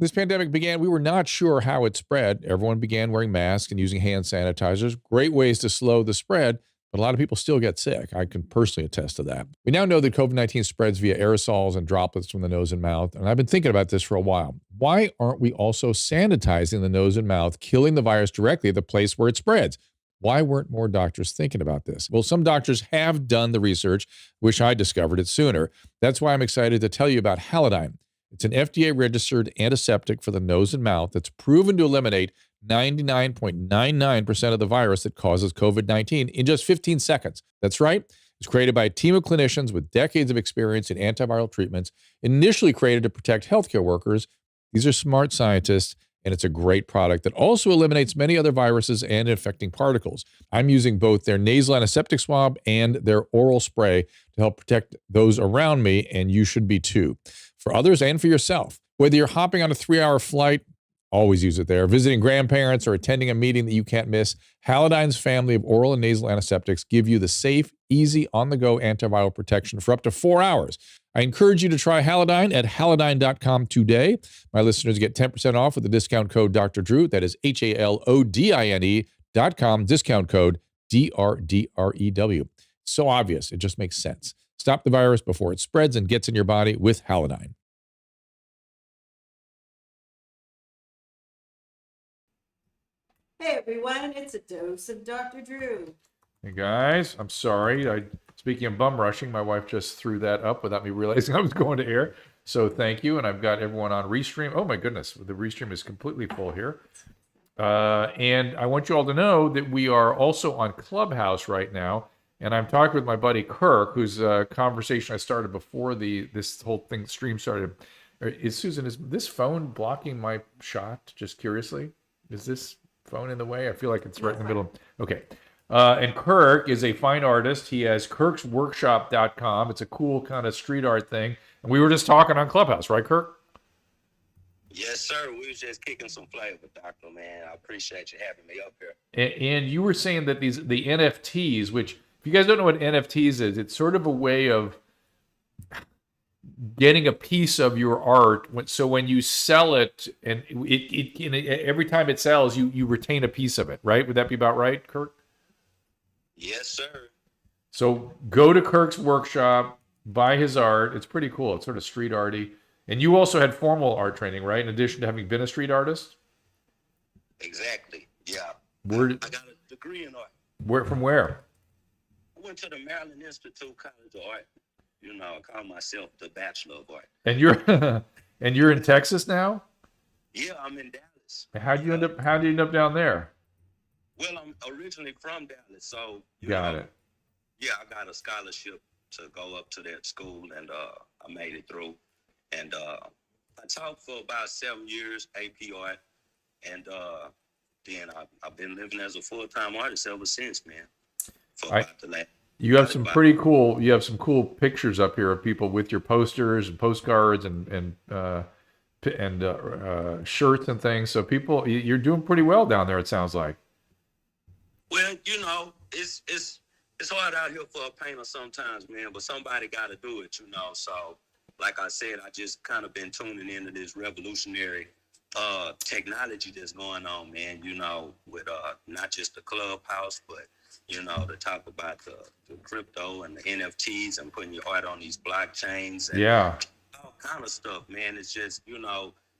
This pandemic began, we were not sure how it spread. Everyone began wearing masks and using hand sanitizers, great ways to slow the spread, but a lot of people still get sick. I can personally attest to that. We now know that COVID-19 spreads via aerosols and droplets from the nose and mouth, and I've been thinking about this for a while. Why aren't we also sanitizing the nose and mouth, killing the virus directly at the place where it spreads? Why weren't more doctors thinking about this? Well, some doctors have done the research. Wish I discovered it sooner. That's why I'm excited to tell you about Halidine. It's an FDA-registered antiseptic for the nose and mouth that's proven to eliminate 99.99% of the virus that causes COVID-19 in just 15 seconds. That's right. It's created by a team of clinicians with decades of experience in antiviral treatments, initially created to protect healthcare workers. These are smart scientists, and it's a great product that also eliminates many other viruses and infecting particles. I'm using both their nasal antiseptic swab and their oral spray to help protect those around me, and you should be too. For others and for yourself. Whether you're hopping on a 3-hour flight, always use it there, visiting grandparents, or attending a meeting that you can't miss, Halidine's family of oral and nasal antiseptics give you the safe, easy, on-the-go antiviral protection for up to 4 hours. I encourage you to try Halidine at halidine.com today. My listeners get 10% off with the discount code Dr. Drew. That is HALODINE.com, discount code DRDREW. So obvious. It just makes sense. Stop the virus before it spreads and gets in your body with Halidine. Hey everyone, it's a dose of Dr. Drew. Hey guys, I'm sorry. Speaking of bum rushing, my wife just threw that up without me realizing I was going to air. So thank you, and I've got everyone on Restream. Oh my goodness, the Restream is completely full here. And I want you all to know that we are also on Clubhouse right now. And I'm talking with my buddy Kirk, whose conversation I started before this whole stream started. Susan, is this phone blocking my shot? Just curiously, is this phone in the way? I feel like it's right in the middle. Okay. And Kirk is a fine artist. He has kirksworkshop.com. It's a cool kind of street art thing. And we were just talking on Clubhouse, right, Kirk? Yes, sir. We was just kicking some flavor, Doctor, man. I appreciate you having me up here. And you were saying that the NFTs, which, if you guys don't know what NFTs is, it's sort of a way of getting a piece of your art. So when you sell it, and every time it sells, you retain a piece of it, right? Would that be about right, Kirk? Yes, sir. So go to Kirk's workshop, buy his art. It's pretty cool. It's sort of street arty. And you also had formal art training, right? In addition to having been a street artist? Exactly. Yeah. I got a degree in art. From where? I went to the Maryland Institute College of Art. You know, I call myself the Bachelor of Art. And you're in Texas now? Yeah, I'm in Dallas. How did you end up down there? Well, I'm originally from Dallas, so got it. Yeah, I got a scholarship to go up to that school, and I made it through. And I taught for about 7 years, AP art, and then I've been living as a full-time artist ever since, man. You have some cool pictures up here of people with your posters and postcards and shirts and things. So you're doing pretty well down there, it sounds like. Well, it's hard out here for a painter sometimes, man, but somebody got to do it, So, like I said, I just kind of been tuning into this revolutionary technology that's going on, man, with not just the Clubhouse, but, to talk about the crypto and the NFTs and putting your art on these blockchains and all kind of stuff, man. It's just,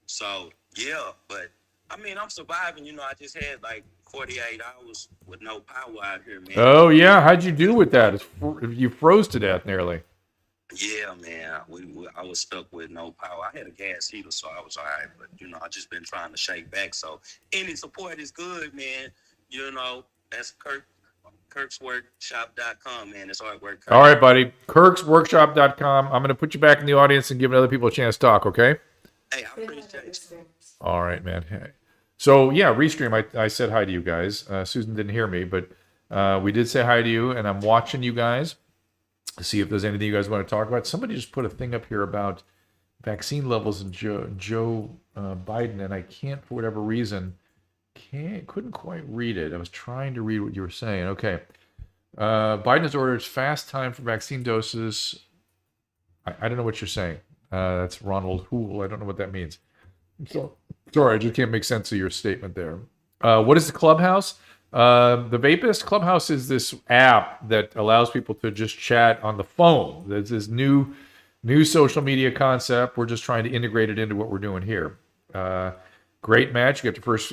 so, yeah, but, I mean, I'm surviving, I just had like 48 hours with no power out here, man. Oh, yeah. How'd you do with that? You froze to death nearly. Yeah, man. I was stuck with no power. I had a gas heater, so I was all right. But, I just been trying to shake back. So any support is good, man. That's kirksworkshop.com, man. It's artwork. All right, buddy. kirksworkshop.com. I'm going to put you back in the audience and give other people a chance to talk, okay? Hey, I appreciate you. All right, man. So, yeah, Restream, I said hi to you guys. Susan didn't hear me, but we did say hi to you, and I'm watching you guys to see if there's anything you guys want to talk about. Somebody just put a thing up here about vaccine levels in Joe Biden, and I can't, for whatever reason, couldn't quite read it. I was trying to read what you were saying. Okay. Biden has ordered fast time for vaccine doses. I don't know what you're saying. That's Ronald Hool. I don't know what that means. So, sorry, I just can't make sense of your statement there. What is the Clubhouse? The Vapist Clubhouse is this app that allows people to just chat on the phone. There's this new social media concept. We're just trying to integrate it into what we're doing here. Great match. You got your first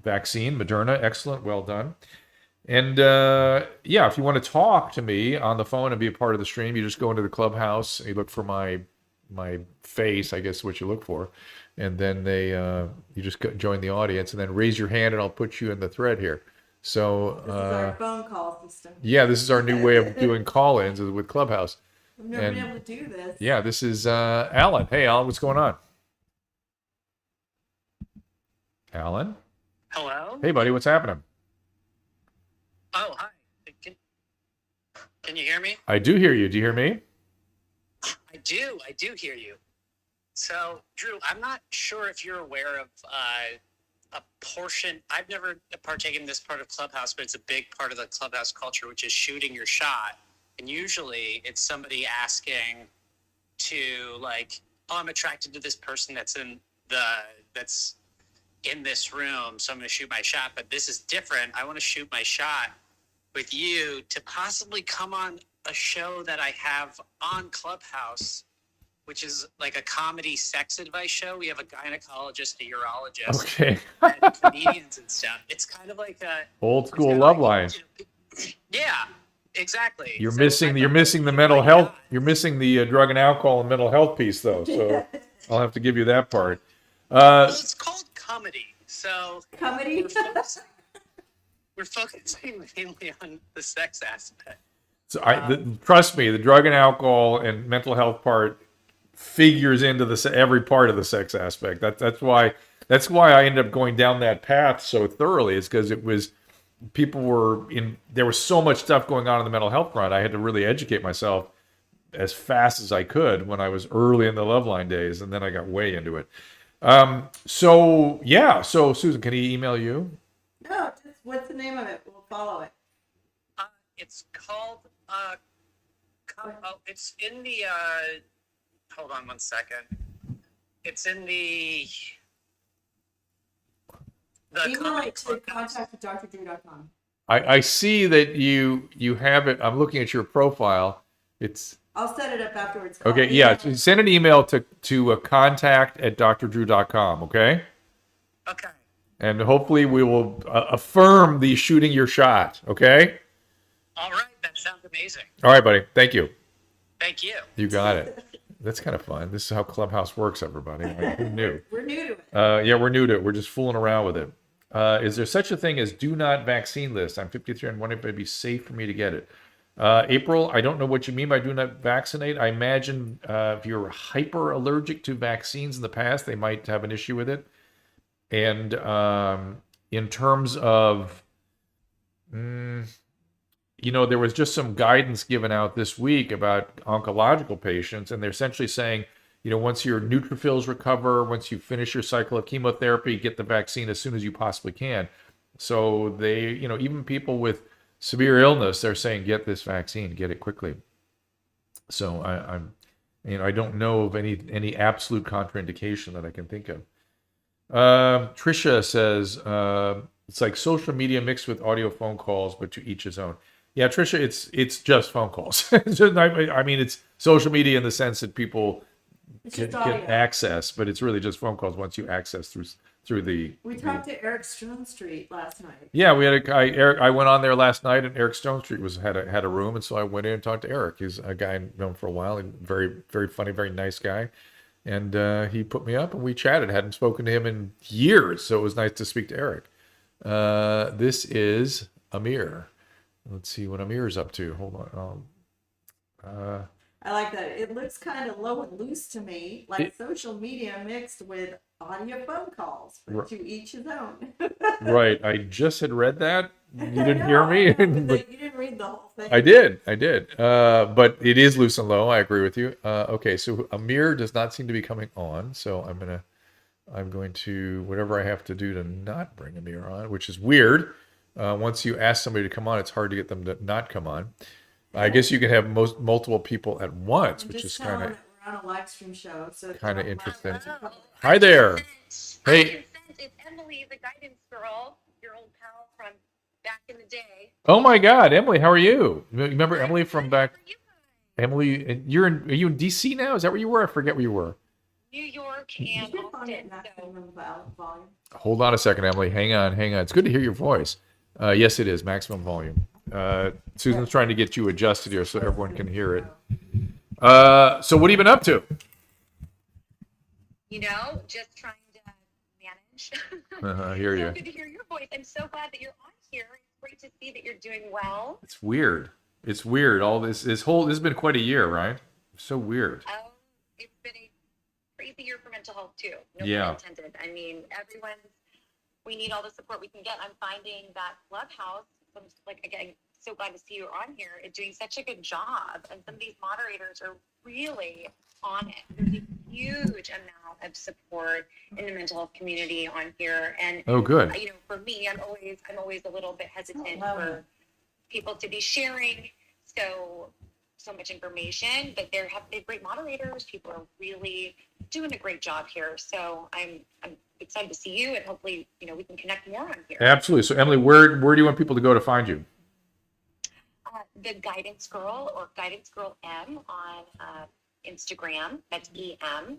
vaccine, Moderna. Excellent. Well done. And yeah, if you want to talk to me on the phone and be a part of the stream, you just go into the Clubhouse. You look for my face, I guess is what you look for. And then you just join the audience and then raise your hand and I'll put you in the thread here. So This is our phone call system. yeah, this is our new way of doing call-ins with Clubhouse. I've never been able to do this. Yeah, this is Alan. Hey, Alan, what's going on? Alan? Hello? Hey, buddy, what's happening? Oh, hi. Can you hear me? I do hear you. Do you hear me? I do hear you. So, Drew, I'm not sure if you're aware of a portion. I've never partaken in this part of Clubhouse, but it's a big part of the Clubhouse culture, which is shooting your shot. And usually it's somebody asking to like, oh, I'm attracted to this person that's in this room, so I'm going to shoot my shot. But this is different. I want to shoot my shot with you to possibly come on a show that I have on Clubhouse, which is like a comedy sex advice show. We have a gynecologist, a urologist, Okay. and comedians and stuff. It's kind of like a Old school love line. Yeah, exactly. You're So missing the mental health. You're missing the drug and alcohol and mental health piece though. So I'll have to give you that part. Well, it's called comedy. So Comedy? we're focusing mainly on the sex aspect. So trust me, the drug and alcohol and mental health part figures into every part of the sex aspect. That's why I ended up going down that path so thoroughly. Is because there was so much stuff going on in the mental health front. I had to really educate myself as fast as I could when I was early in the Loveline days, and then I got way into it. So Susan, can he email you? No, just what's the name of it? We'll follow it. It's called it's in the hold on one second. It's in the Email it to contact@drdrew.com. I see that you have it. I'm looking at your profile. I'll set it up afterwards. Okay, yeah. So send an email to contact@drdrew.com, okay? Okay. And hopefully we will affirm the shooting your shot, okay? All right, that sounds amazing. All right, buddy. Thank you. Thank you. You got it. That's kind of fun. This is how Clubhouse works, everybody. Who knew? We're new to it. Yeah, we're new to it. We're just fooling around with it. Is there such a thing as do not vaccine list? I'm 53 and wondering if it'd be safe for me to get it. April, I don't know what you mean by do not vaccinate. I imagine if you're hyper allergic to vaccines in the past, they might have an issue with it. And in terms of, there was just some guidance given out this week about oncological patients, and they're essentially saying, once your neutrophils recover, once you finish your cycle of chemotherapy, get the vaccine as soon as you possibly can. So they, even people with severe illness, they're saying, get this vaccine, get it quickly. So I don't know of any absolute contraindication that I can think of. Trisha says, it's like social media mixed with audio phone calls, but to each his own. Yeah, Trisha, it's just phone calls. It's social media in the sense that people get access, but it's really just phone calls once you access through the. We talked to Eric Stone Street last night. Yeah, we had a guy. Eric, I went on there last night, and Eric Stone Street had a room, and so I went in and talked to Eric. He's a guy I've known for a while. Very, very funny, very nice guy, and he put me up, and we chatted. Hadn't spoken to him in years, so it was nice to speak to Eric. This is Amir. Let's see what Amir's up to. Hold on. I like that. It looks kind of low and loose to me, like social media mixed with audio phone calls, but to each his own. Right. I just had read that. You didn't hear me? You didn't read the whole thing. I did. But it is loose and low. I agree with you. Okay, so Amir does not seem to be coming on, so I'm going to whatever I have to do to not bring Amir on, which is weird. Once you ask somebody to come on, it's hard to get them to not come on. I guess you can have multiple people at once, which is kind of. We're on a live stream show, so Kind of interesting. Hello. Hi there. I Hey. consent. It's Emily, the guidance girl, your old pal from back in the day. Oh my God, Emily, how are you? You remember I'm Emily good. from How back? are you guys? Emily, are you in DC now? Is that where you were? I forget where you were. New York you and should find it Austin. So maximum volume. Hold on a second, Emily. Hang on. It's good to hear your voice. Yes, it is maximum volume. Susan's trying to get you adjusted here so everyone can hear it. So what have you been up to? just trying to manage. I hear So you. good to hear your voice. I'm so glad that you're on here. It's great to see that you're doing well. It's weird. All this has been quite a year, right? So weird. Oh, it's been a crazy year for mental health too. No Yeah. pun intended. I mean, we need all the support we can get. I'm finding that Clubhouse, I'm just, like, again, so glad to see you on here, is doing such a good job. And some of these moderators are really on it. There's a huge amount of support in the mental health community on here. And Oh, good. for me, I'm always a little bit hesitant Oh, wow. for people to be sharing so much information, but they have great moderators. People are really doing a great job here. So I'm excited to see you, and hopefully, we can connect more on here. Absolutely. So, Emily, where do you want people to go to find you? The Guidance Girl, or Guidance Girl M, on Instagram. That's EM.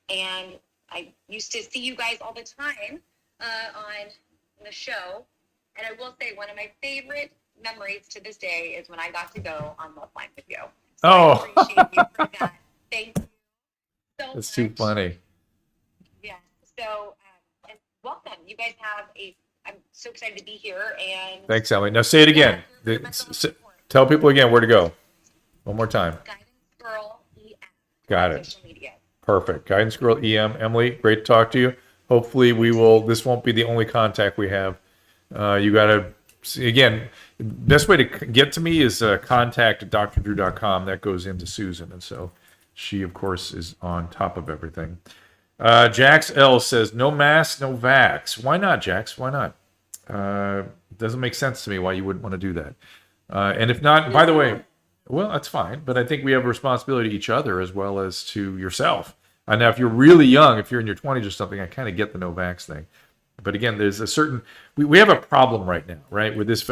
And I used to see you guys all the time on the show. And I will say, one of my favorite memories to this day is when I got to go on Love Line with you. So Oh. I appreciate you for that. Thank you so much. That's too funny. Yeah. So, and welcome. You guys have I'm so excited to be here. And Thanks, Emily. Now say it again. Tell people again where to go. One more time. Guidance Girl EM. Got it. Social media. Perfect. Guidance Girl EM. Emily, great to talk to you. Hopefully this won't be the only contact we have. You got to, again, best way to get to me is contact at drdrew.com. That goes into Susan. And so she, of course, is on top of everything. Jax L says, no mask, no vax. Why not, Jax? Why not? It doesn't make sense to me why you wouldn't want to do that. And if not, by the way, well, that's fine. But I think we have a responsibility to each other as well as to yourself. And now, if you're really young, if you're in your 20s or something, I kind of get the no vax thing. But again, there's a certain, we have a problem right now, right? Where this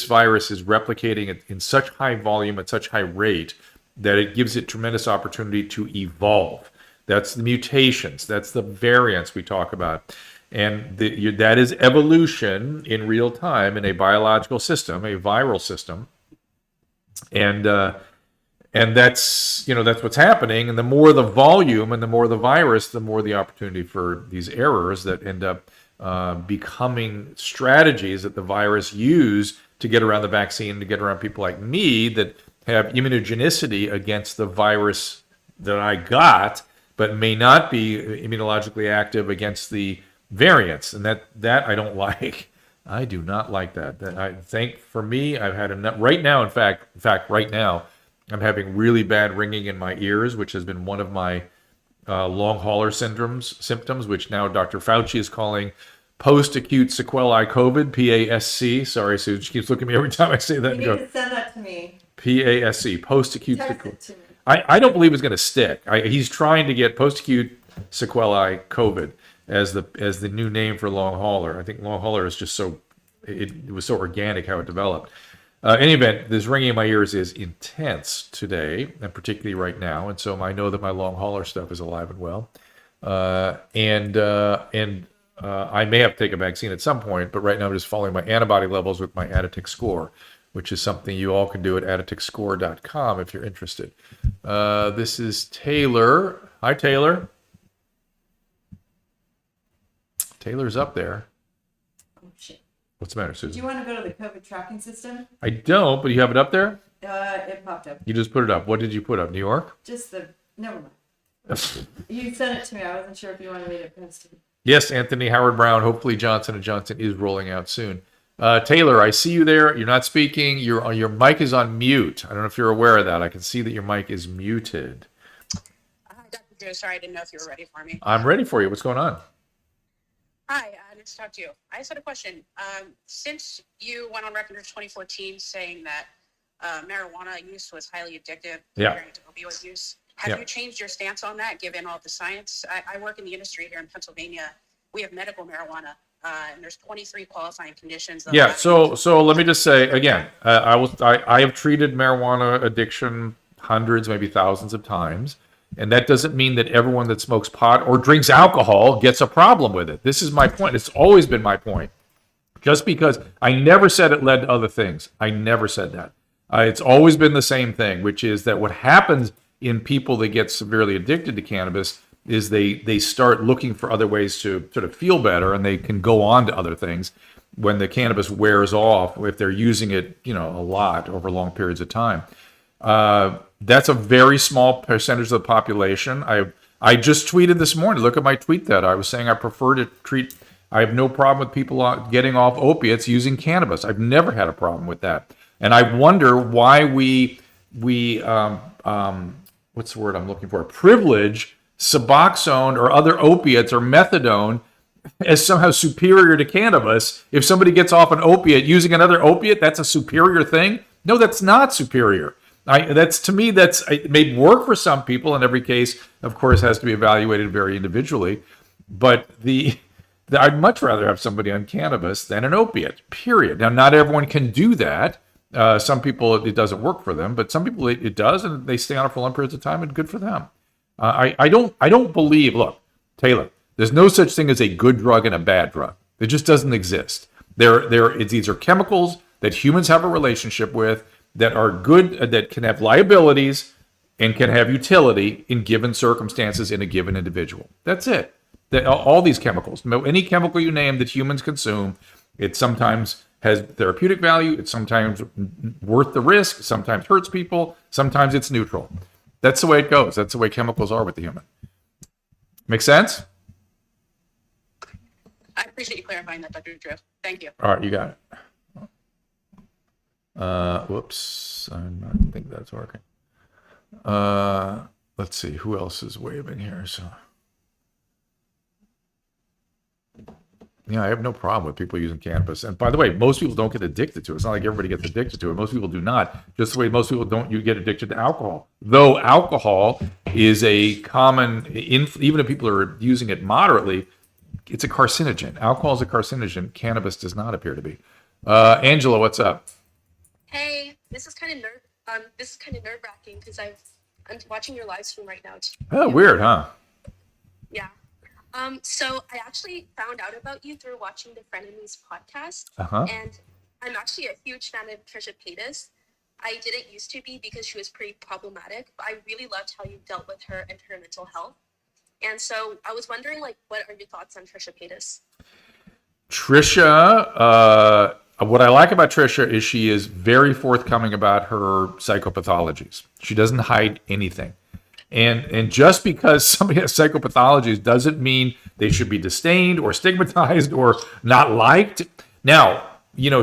virus is replicating in such high volume at such high rate that it gives it tremendous opportunity to evolve. That's the mutations. That's the variants we talk about. And that is evolution in real time in a biological system, a viral system. And that's what's happening. And the more the volume and the more the virus, the more the opportunity for these errors that end up becoming strategies that the virus use to get around the vaccine, to get around people like me that have immunogenicity against the virus that I got, but may not be immunologically active against the variants. And that I don't like. I do not like that. I think for me, I've had enough right now. In fact, right now, I'm having really bad ringing in my ears, which has been one of my long hauler symptoms, which now Dr. Fauci is calling post-acute sequelae COVID, PASC. Sorry, Sue, she keeps looking at me every time I say that. You need to send that to me. PASC, post-acute Text sequelae. it to me. I don't believe it's going to stick. He's trying to get post-acute sequelae COVID as the new name for long hauler. I think long hauler is just it was so organic how it developed. In any event, this ringing in my ears is intense today, and particularly right now. And so I know that my long hauler stuff is alive and well. And I may have to take a vaccine at some point, but right now I'm just following my antibody levels with my Additic score, which is something you all can do at additicscore.com if you're interested. This is Taylor. Hi, Taylor. Taylor's up there. Oh, shit. What's the matter, Do Susan? you want to go to the COVID tracking system? I don't, but you have it up there? It popped up. You just put it up. What did you put up? New York? Never mind. You sent it to me. I wasn't sure if you wanted me to post it. Yes, Anthony Howard Brown. Hopefully Johnson & Johnson is rolling out soon. Taylor, I see you there. You're not speaking. Your mic is on mute. I don't know if you're aware of that. I can see that your mic is muted. Dr. Drew, sorry, I didn't know if you were ready for me. I'm ready for you. What's going on? Hi, nice to talk to you. I just had a question. Since you went on record in 2014 saying that marijuana use was highly addictive Yeah. compared to opioid use, Have you changed your stance on that, given all the science? I work in the industry here in Pennsylvania. We have medical marijuana, and there's 23 qualifying conditions. Yeah. So let me just say again, I have treated marijuana addiction hundreds, maybe thousands of times. And that doesn't mean that everyone that smokes pot or drinks alcohol gets a problem with it. This is my point. It's always been my point. Just because I never said it led to other things. I never said that. It's always been the same thing, which is that what happens in people that get severely addicted to cannabis is they start looking for other ways to sort of feel better, and they can go on to other things when the cannabis wears off, if they're using it, a lot over long periods of time. That's a very small percentage of the population. I just tweeted this morning. Look at my tweet that I was saying I prefer to treat. I have no problem with people getting off opiates using cannabis. I've never had a problem with that. And I wonder why we what's the word I'm looking for? Privilege Suboxone or other opiates or methadone as somehow superior to cannabis. If somebody gets off an opiate using another opiate, that's a superior thing. No, that's not superior. It may work for some people. In every case, of course, has to be evaluated very individually. But I'd much rather have somebody on cannabis than an opiate, period. Now, not everyone can do that. Some people, it doesn't work for them, but some people it does, and they stay on it for long periods of time, and good for them. I don't believe, look, Taylor, there's no such thing as a good drug and a bad drug. It just doesn't exist. These are chemicals that humans have a relationship with, that are good, that can have liabilities and can have utility in given circumstances in a given individual. That's it. All these chemicals, any chemical you name that humans consume, it sometimes has therapeutic value. It's sometimes worth the risk. Sometimes hurts people. Sometimes it's neutral. That's the way it goes. That's the way chemicals are with the human. Make sense? I appreciate you clarifying that, Dr. Drew. Thank you. All right, you got it. Whoops, I don't think that's working. Let's see, who else is waving here? So, yeah, I have no problem with people using cannabis. And by the way, most people don't get addicted to it. It's not like everybody gets addicted to it. Most people do not. Just the way most people don't, you get addicted to alcohol. Though alcohol is a common, even if people are using it moderately, it's a carcinogen. Alcohol is a carcinogen. Cannabis does not appear to be. Angela, what's up? Hey, this is kind of nerve-wracking because I'm watching your live stream right now. Oh, weird, huh? Yeah. So I actually found out about you through watching the Frenemies podcast, and I'm actually a huge fan of Trisha Paytas. I didn't used to be because she was pretty problematic, but I really loved how you dealt with her and her mental health. And so I was wondering, what are your thoughts on Trisha Paytas? Trisha, what I like about Trisha is she is very forthcoming about her psychopathologies. She doesn't hide anything. And just because somebody has psychopathologies doesn't mean they should be disdained or stigmatized or not liked. Now,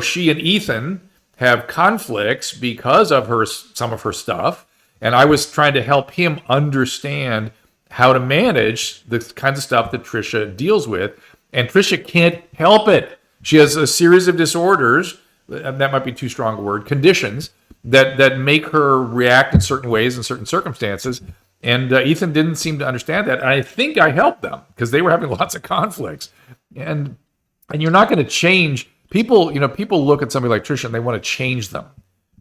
she and Ethan have conflicts because of some of her stuff. And I was trying to help him understand how to manage the kinds of stuff that Trisha deals with. And Trisha can't help it. She has a series of disorders, that might be too strong a word, conditions that make her react in certain ways in certain circumstances. And Ethan didn't seem to understand that. And I think I helped them because they were having lots of conflicts. And you're not going to change people. People look at somebody like Trisha and they want to change them,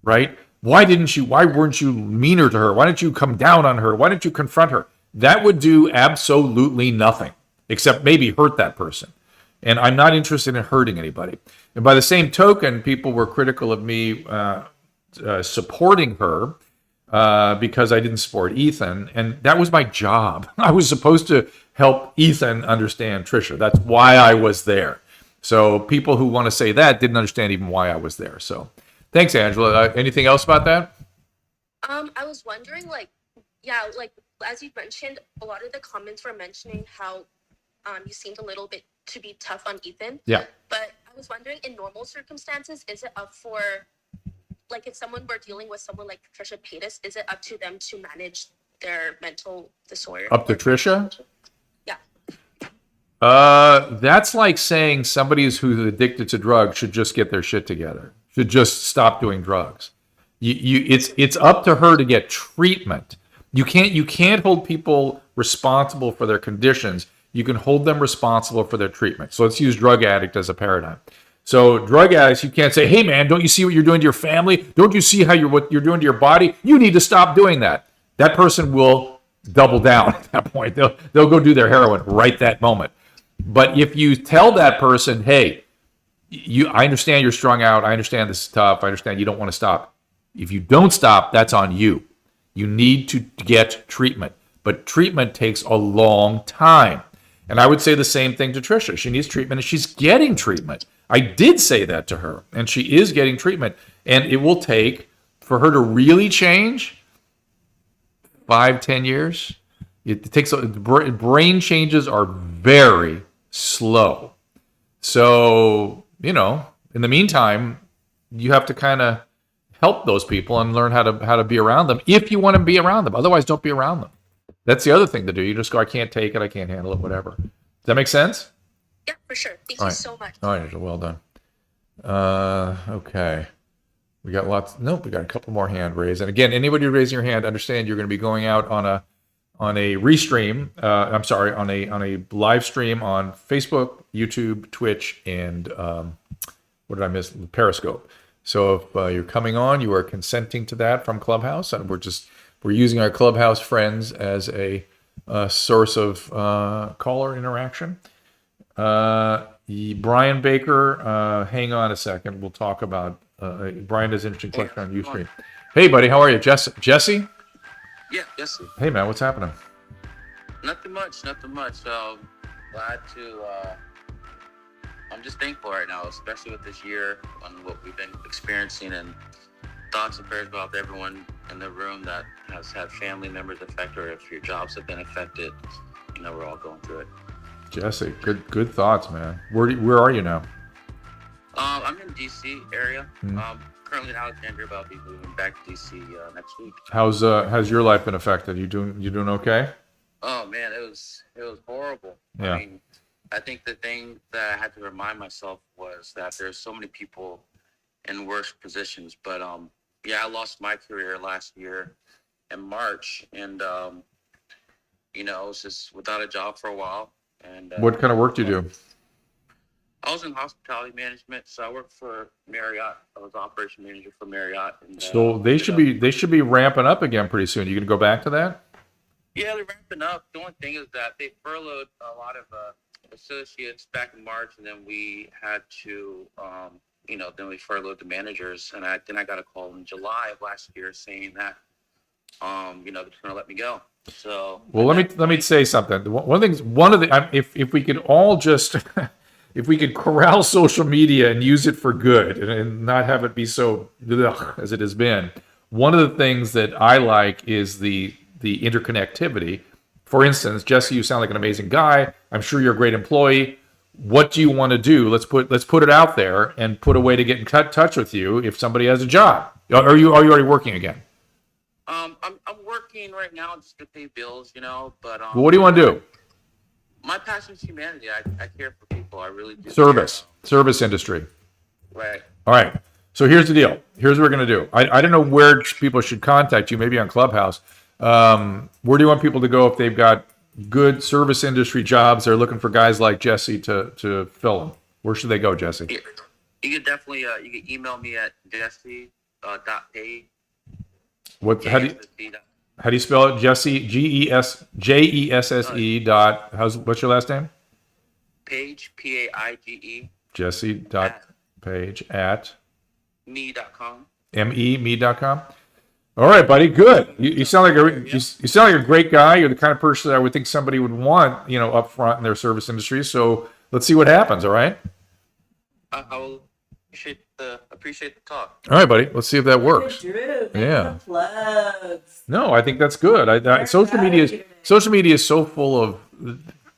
right? Why weren't you meaner to her? Why didn't you come down on her? Why didn't you confront her? That would do absolutely nothing except maybe hurt that person. And I'm not interested in hurting anybody. And by the same token, people were critical of me supporting her because I didn't support Ethan. And that was my job. I was supposed to help Ethan understand Trisha. That's why I was there. So people who want to say that didn't understand even why I was there. So thanks, Angela. Anything else about that? I was wondering, as you mentioned, a lot of the comments were mentioning how you seemed a little bit to be tough on Ethan. Yeah. But I was wondering, in normal circumstances, is it up for, if someone were dealing with someone like Trisha Paytas, is it up to them to manage their mental disorder? Up to Trisha? Yeah. That's like saying somebody who's addicted to drugs should just get their shit together, should just stop doing drugs. It's up to her to get treatment. You can't hold people responsible for their conditions. You can hold them responsible for their treatment. So let's use drug addict as a paradigm. So drug addicts, you can't say, hey man, don't you see what you're doing to your family? Don't you see what you're doing to your body? You need to stop doing that. That person will double down at that point. They'll go do their heroin right that moment. But if you tell that person, hey, I understand you're strung out. I understand this is tough. I understand you don't want to stop. If you don't stop, that's on you. You need to get treatment. But treatment takes a long time. And I would say the same thing to Trisha. She needs treatment and she's getting treatment. I did say that to her, and she is getting treatment. And it will take, for her to really change, 5-10 years. It takes, brain changes are very slow. So, in the meantime, you have to kind of help those people and learn how to be around them if you want to be around them. Otherwise, don't be around them. That's the other thing to do. You just go, I can't take it, I can't handle it, whatever. Does that make sense? Yeah, for sure. Thank you so much. All right, Angela, well done. Okay. We got we got a couple more hand raised. And again, anybody raising your hand, understand you're going to be going out on a restream. On a live stream on Facebook, YouTube, Twitch, and what did I miss? Periscope. So if you're coming on, you are consenting to that from Clubhouse, and we're using our Clubhouse friends as a source of caller interaction. Brian Baker, hang on a second. We'll talk about Brian has an interesting question on Ustream. Hey, buddy, how are you, Jesse? Yeah, Jesse. Hey, man, what's happening? Nothing much. Glad to. I'm just thankful right now, especially with this year on what we've been experiencing, and thoughts and prayers about everyone in the room that has had family members affected, or if your jobs have been affected. We're all going through it. Jesse, good thoughts, man. Where are you now? I'm in DC area. Currently in Alexandria, but I'll be moving back to DC next week. How's your life been affected? You doing okay? Oh man, it was horrible. Yeah. I mean, I think the thing that I had to remind myself was that there's so many people in worse positions. But I lost my career last year in March, and I was just without a job for a while. And what kind of work do you do? I was in hospitality management, so I worked for Marriott. I was operation manager for Marriott. And, so they should be ramping up again pretty soon. You gonna go back to that? Yeah, they're ramping up. The only thing is that they furloughed a lot of associates back in March, and then we had to, then we furloughed the managers, and I got a call in July of last year saying that, they're going to let me go. So, well, let me say something. If we could all just, if we could corral social media and use it for good and not have it be so as it has been, one of the things that I like is the interconnectivity. For instance, Jesse, you sound like an amazing guy. I'm sure you're a great employee. What do you want to do? Let's put it out there and put a way to get in touch with you if somebody has a job. Are you already working again? I'm working right now just to pay bills, But well, what do you want to do? My passion is humanity. I care for people. I really do. Service industry. Right. All right. So here's the deal. Here's what we're going to do. I don't know where people should contact you. Maybe on Clubhouse. Where do you want people to go if they've got good service industry jobs? They're looking for guys like Jesse to fill them. Where should they go, Jesse? You can definitely you can email me at jesse.page. How do you spell it? Jesse, Jesse dot. What's your last name? Page, Paige. Jesse dot Page at me.com. me.com. All right, buddy. Good. You sound like you sound like a great guy. You're the kind of person that I would think somebody would want, up front in their service industry. So let's see what happens. All right. I will appreciate the talk. All right, buddy. Let's see if that works. Drew, yeah. Plugs. No, I think that's good. Social media is so full of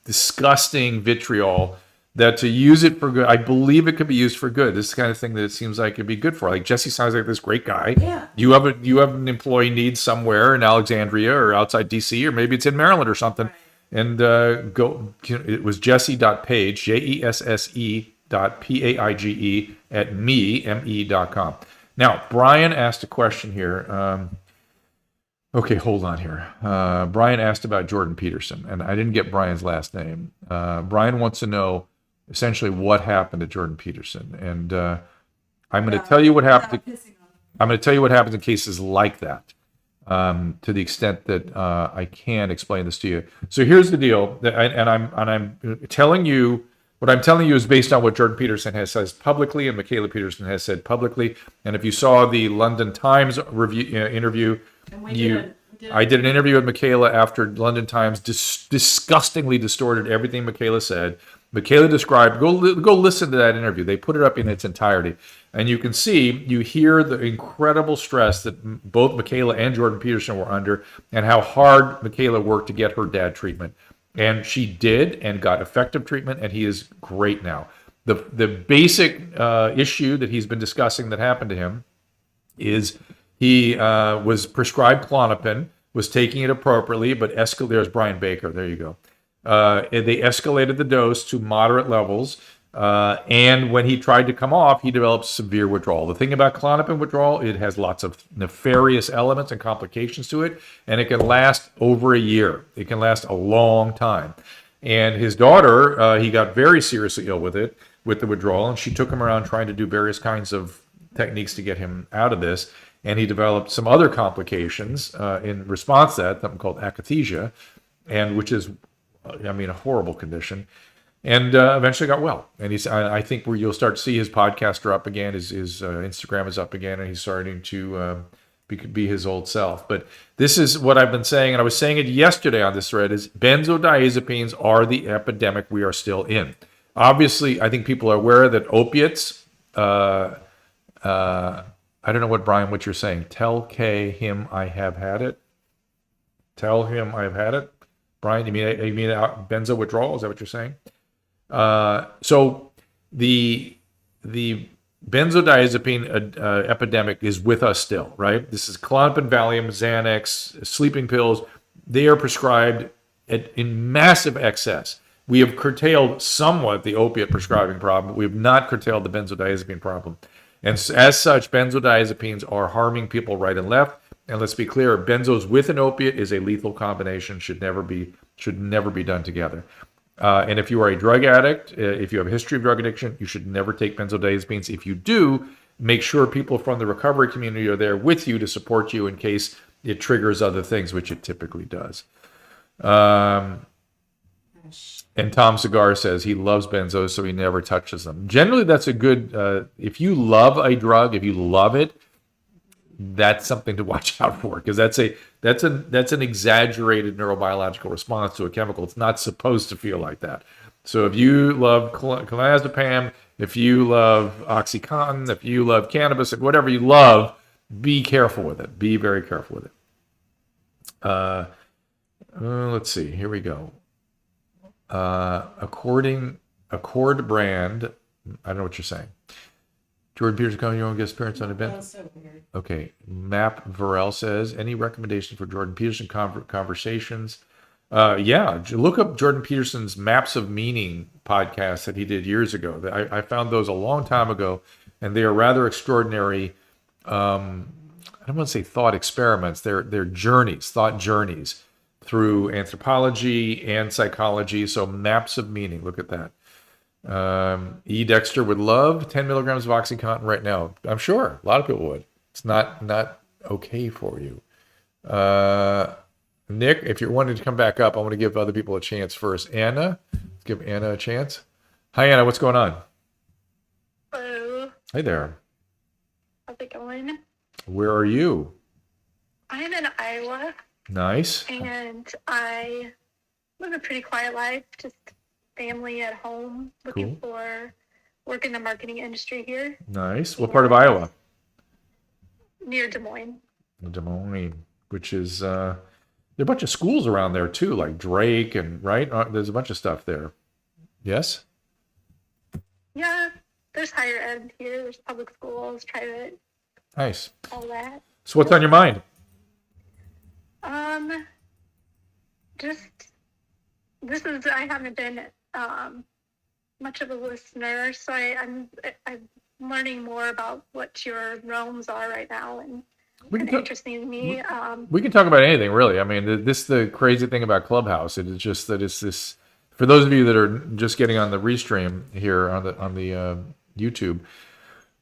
disgusting vitriol that to use it for good, I believe it could be used for good. This is the kind of thing that it seems like it'd be good for. Like Jesse sounds like this great guy. Yeah. You have an employee need somewhere in Alexandria or outside DC, or maybe it's in Maryland or something. Right. And it was Jesse.Page, JESSE.PAIGE at me.com. Now, Brian asked a question here. Okay, hold on here. Brian asked about Jordan Peterson, and I didn't get Brian's last name. Brian wants to know essentially what happened to Jordan Peterson, and I'm going to tell you what happened. I'm going to tell you what happens in cases like that, to the extent that I can explain this to you. So here's the deal, I'm telling you. What I'm telling you is based on what Jordan Peterson has said publicly and Michaela Peterson has said publicly. And if you saw the London Times review interview, I did an interview with Michaela after London Times disgustingly distorted everything Michaela said. Michaela described, go listen to that interview. They put it up in its entirety. And you can see, you hear the incredible stress that both Michaela and Jordan Peterson were under and how hard Michaela worked to get her dad treatment. And she did and got effective treatment, and he is great now. The basic issue that he's been discussing that happened to him is he was prescribed Klonopin, was taking it appropriately, but there's Brian Baker. There you go. They escalated the dose to moderate levels, and when he tried to come off, he developed severe withdrawal. The thing about Klonopin withdrawal, it has lots of nefarious elements and complications to it, and it can last over a year. It can last a long time. And his daughter, he got very seriously ill with it, with the withdrawal, and she took him around trying to do various kinds of techniques to get him out of this. And he developed some other complications in response to that, something called akathisia, and which is, a horrible condition. And eventually got well. And I think where you'll start to see his podcast are up again, his Instagram is up again, and he's starting to be his old self. But this is what I've been saying, and I was saying it yesterday on this thread, is benzodiazepines are the epidemic we are still in. Obviously, I think people are aware that opiates, I don't know what you're saying. Tell him I have had it. Tell him I've had it. Brian, you mean benzo withdrawal? Is that what you're saying? So the benzodiazepine epidemic is with us still, right? This is Klonopin, Valium, Xanax, sleeping pills. They are prescribed in massive excess. We have curtailed somewhat the opiate prescribing problem. We have not curtailed the benzodiazepine problem. And as such, benzodiazepines are harming people right and left. And let's be clear, benzos with an opiate is a lethal combination, should never be done together. And if you are a drug addict, if you have a history of drug addiction, you should never take benzodiazepines. If you do, make sure people from the recovery community are there with you to support you in case it triggers other things, which it typically does. And Tom Cigar says he loves benzos, so he never touches them. Generally, that's a good, if you love a drug, if you love it, that's something to watch out for, because that's an exaggerated neurobiological response to a chemical. It's not supposed to feel like that. So if you love clonazepam, if you love OxyContin, if you love cannabis, whatever you love, be careful with it. Be very careful with it. Let's see. Here we go. Accord brand. I don't know what you're saying. Jordan Peterson coming your own guest appearance on an event. So weird. Okay. Map Varel says, any recommendation for Jordan Peterson conversations? Yeah, look up Jordan Peterson's Maps of Meaning podcast that he did years ago. I found those a long time ago, and they are rather extraordinary. I don't want to say thought experiments. They're thought journeys through anthropology and psychology. So Maps of Meaning, look at that. E. Dexter would love 10 milligrams of OxyContin right now. I'm sure a lot of people would. It's not okay for you. Nick, if you're wanting to come back up, I want to give other people a chance first. Anna, let's give Anna a chance. Hi, Anna. What's going on? Hello. Hi there. How's it going? Where are you? I'm in Iowa. Nice. And I live a pretty quiet life, just family at home, looking for work in the marketing industry here. Nice. What part of Iowa? Near Des Moines. Des Moines, which is, there are a bunch of schools around there too, like Drake and, right? There's a bunch of stuff there. Yes? Yeah, there's higher ed here. There's public schools, private. Nice. All that. So what's on your mind? I haven't been much of a listener, so I'm learning more about what your realms are right now, and kind of interesting to me. We can talk about anything, really. I mean, this the crazy thing about Clubhouse. It is just that it's this. For those of you that are just getting on the restream here on the YouTube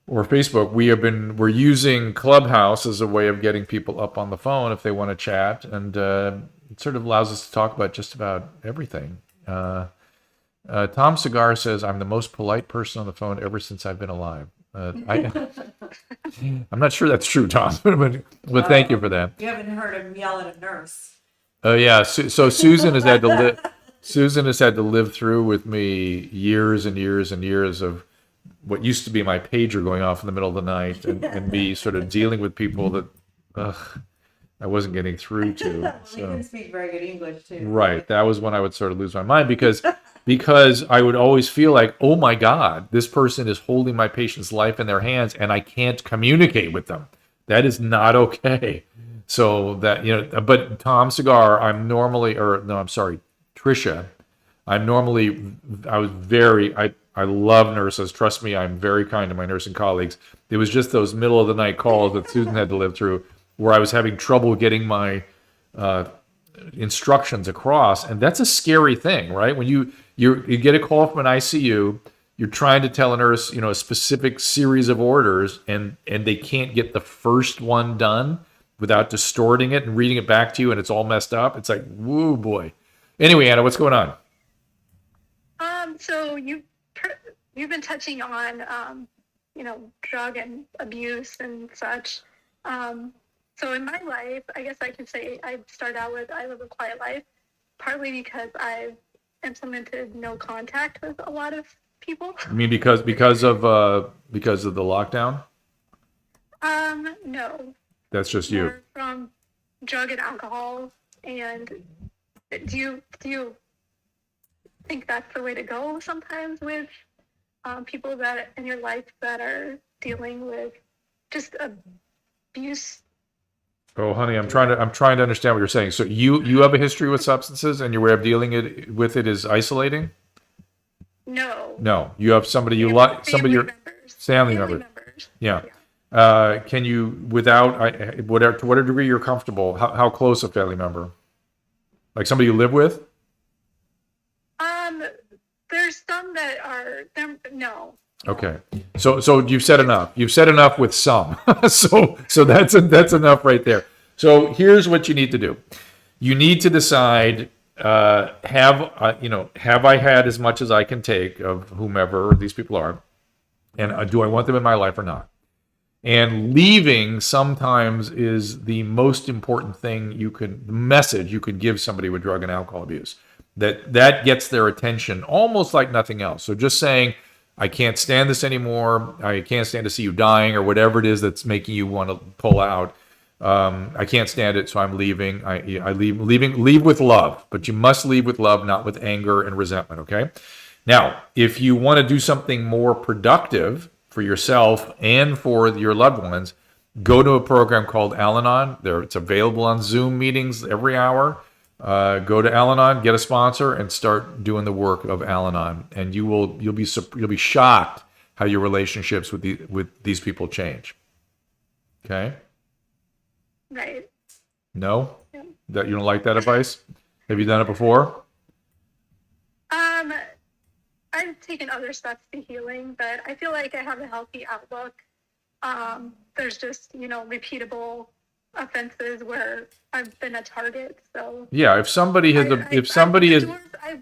or Facebook, we're using Clubhouse as a way of getting people up on the phone if they want to chat, and it sort of allows us to talk about just about everything. Tom Cigar says, "I'm the most polite person on the phone ever since I've been alive." I'm not sure that's true, Tom, but thank you for that. You haven't heard him yell at a nurse. Oh yeah, so Susan has had to live. Susan has had to live through with me years and years and years of what used to be my pager going off in the middle of the night, and me sort of dealing with people that I wasn't getting through to. Well, So. you can speak very good English too. Right, that was when I would sort of lose my mind because I would always feel like, oh my God, this person is holding my patient's life in their hands and I can't communicate with them. That is not okay. So that, but Tom Cigar, Trisha, I love nurses. Trust me, I'm very kind to my nursing colleagues. It was just those middle of the night calls that Susan had to live through where I was having trouble getting my instructions across. And that's a scary thing, right? When you get a call from an ICU, you're trying to tell a nurse, a specific series of orders, and they can't get the first one done without distorting it and reading it back to you, and it's all messed up. It's like, woo boy. Anyway, Anna, what's going on? So you've been touching on, drug and abuse and such. So in my life, I guess I can say I started out with I live a quiet life, partly because I've implemented no contact with a lot of people. I mean, because of the lockdown? No. That's just you. More from drug and alcohol. And do you think that's the way to go sometimes with people that in your life that are dealing with just abuse? Oh, honey, I'm trying to understand what you're saying. So you have a history with substances, and your way of dealing with it is isolating? No. No, you have somebody you like, somebody your family members. Yeah. Can you, to whatever degree you're comfortable, how close a family member? Like somebody you live with? There's some that are no. Okay. So you've said enough. You've said enough with some. so that's enough right there. So here's what you need to do. You need to decide, have I had as much as I can take of whomever these people are, and do I want them in my life or not? And leaving sometimes is the most important thing message you could give somebody with drug and alcohol abuse. That gets their attention almost like nothing else. So just saying, I can't stand this anymore. I can't stand to see you dying, or whatever it is that's making you want to pull out. I can't stand it, so I'm leaving. Leave with love, but you must leave with love, not with anger and resentment. Okay. Now, if you want to do something more productive for yourself and for your loved ones, go to a program called Al-Anon. It's available on Zoom meetings every hour. Go to Al-Anon, get a sponsor, and start doing the work of Al-Anon, and you'll be shocked how your relationships with these people change. Okay. Right. No? Yeah. That you don't like that advice? Have you done it before? I've taken other steps to healing, but I feel like I have a healthy outlook. There's just, repeatable offenses where I've been a target. So yeah, if somebody I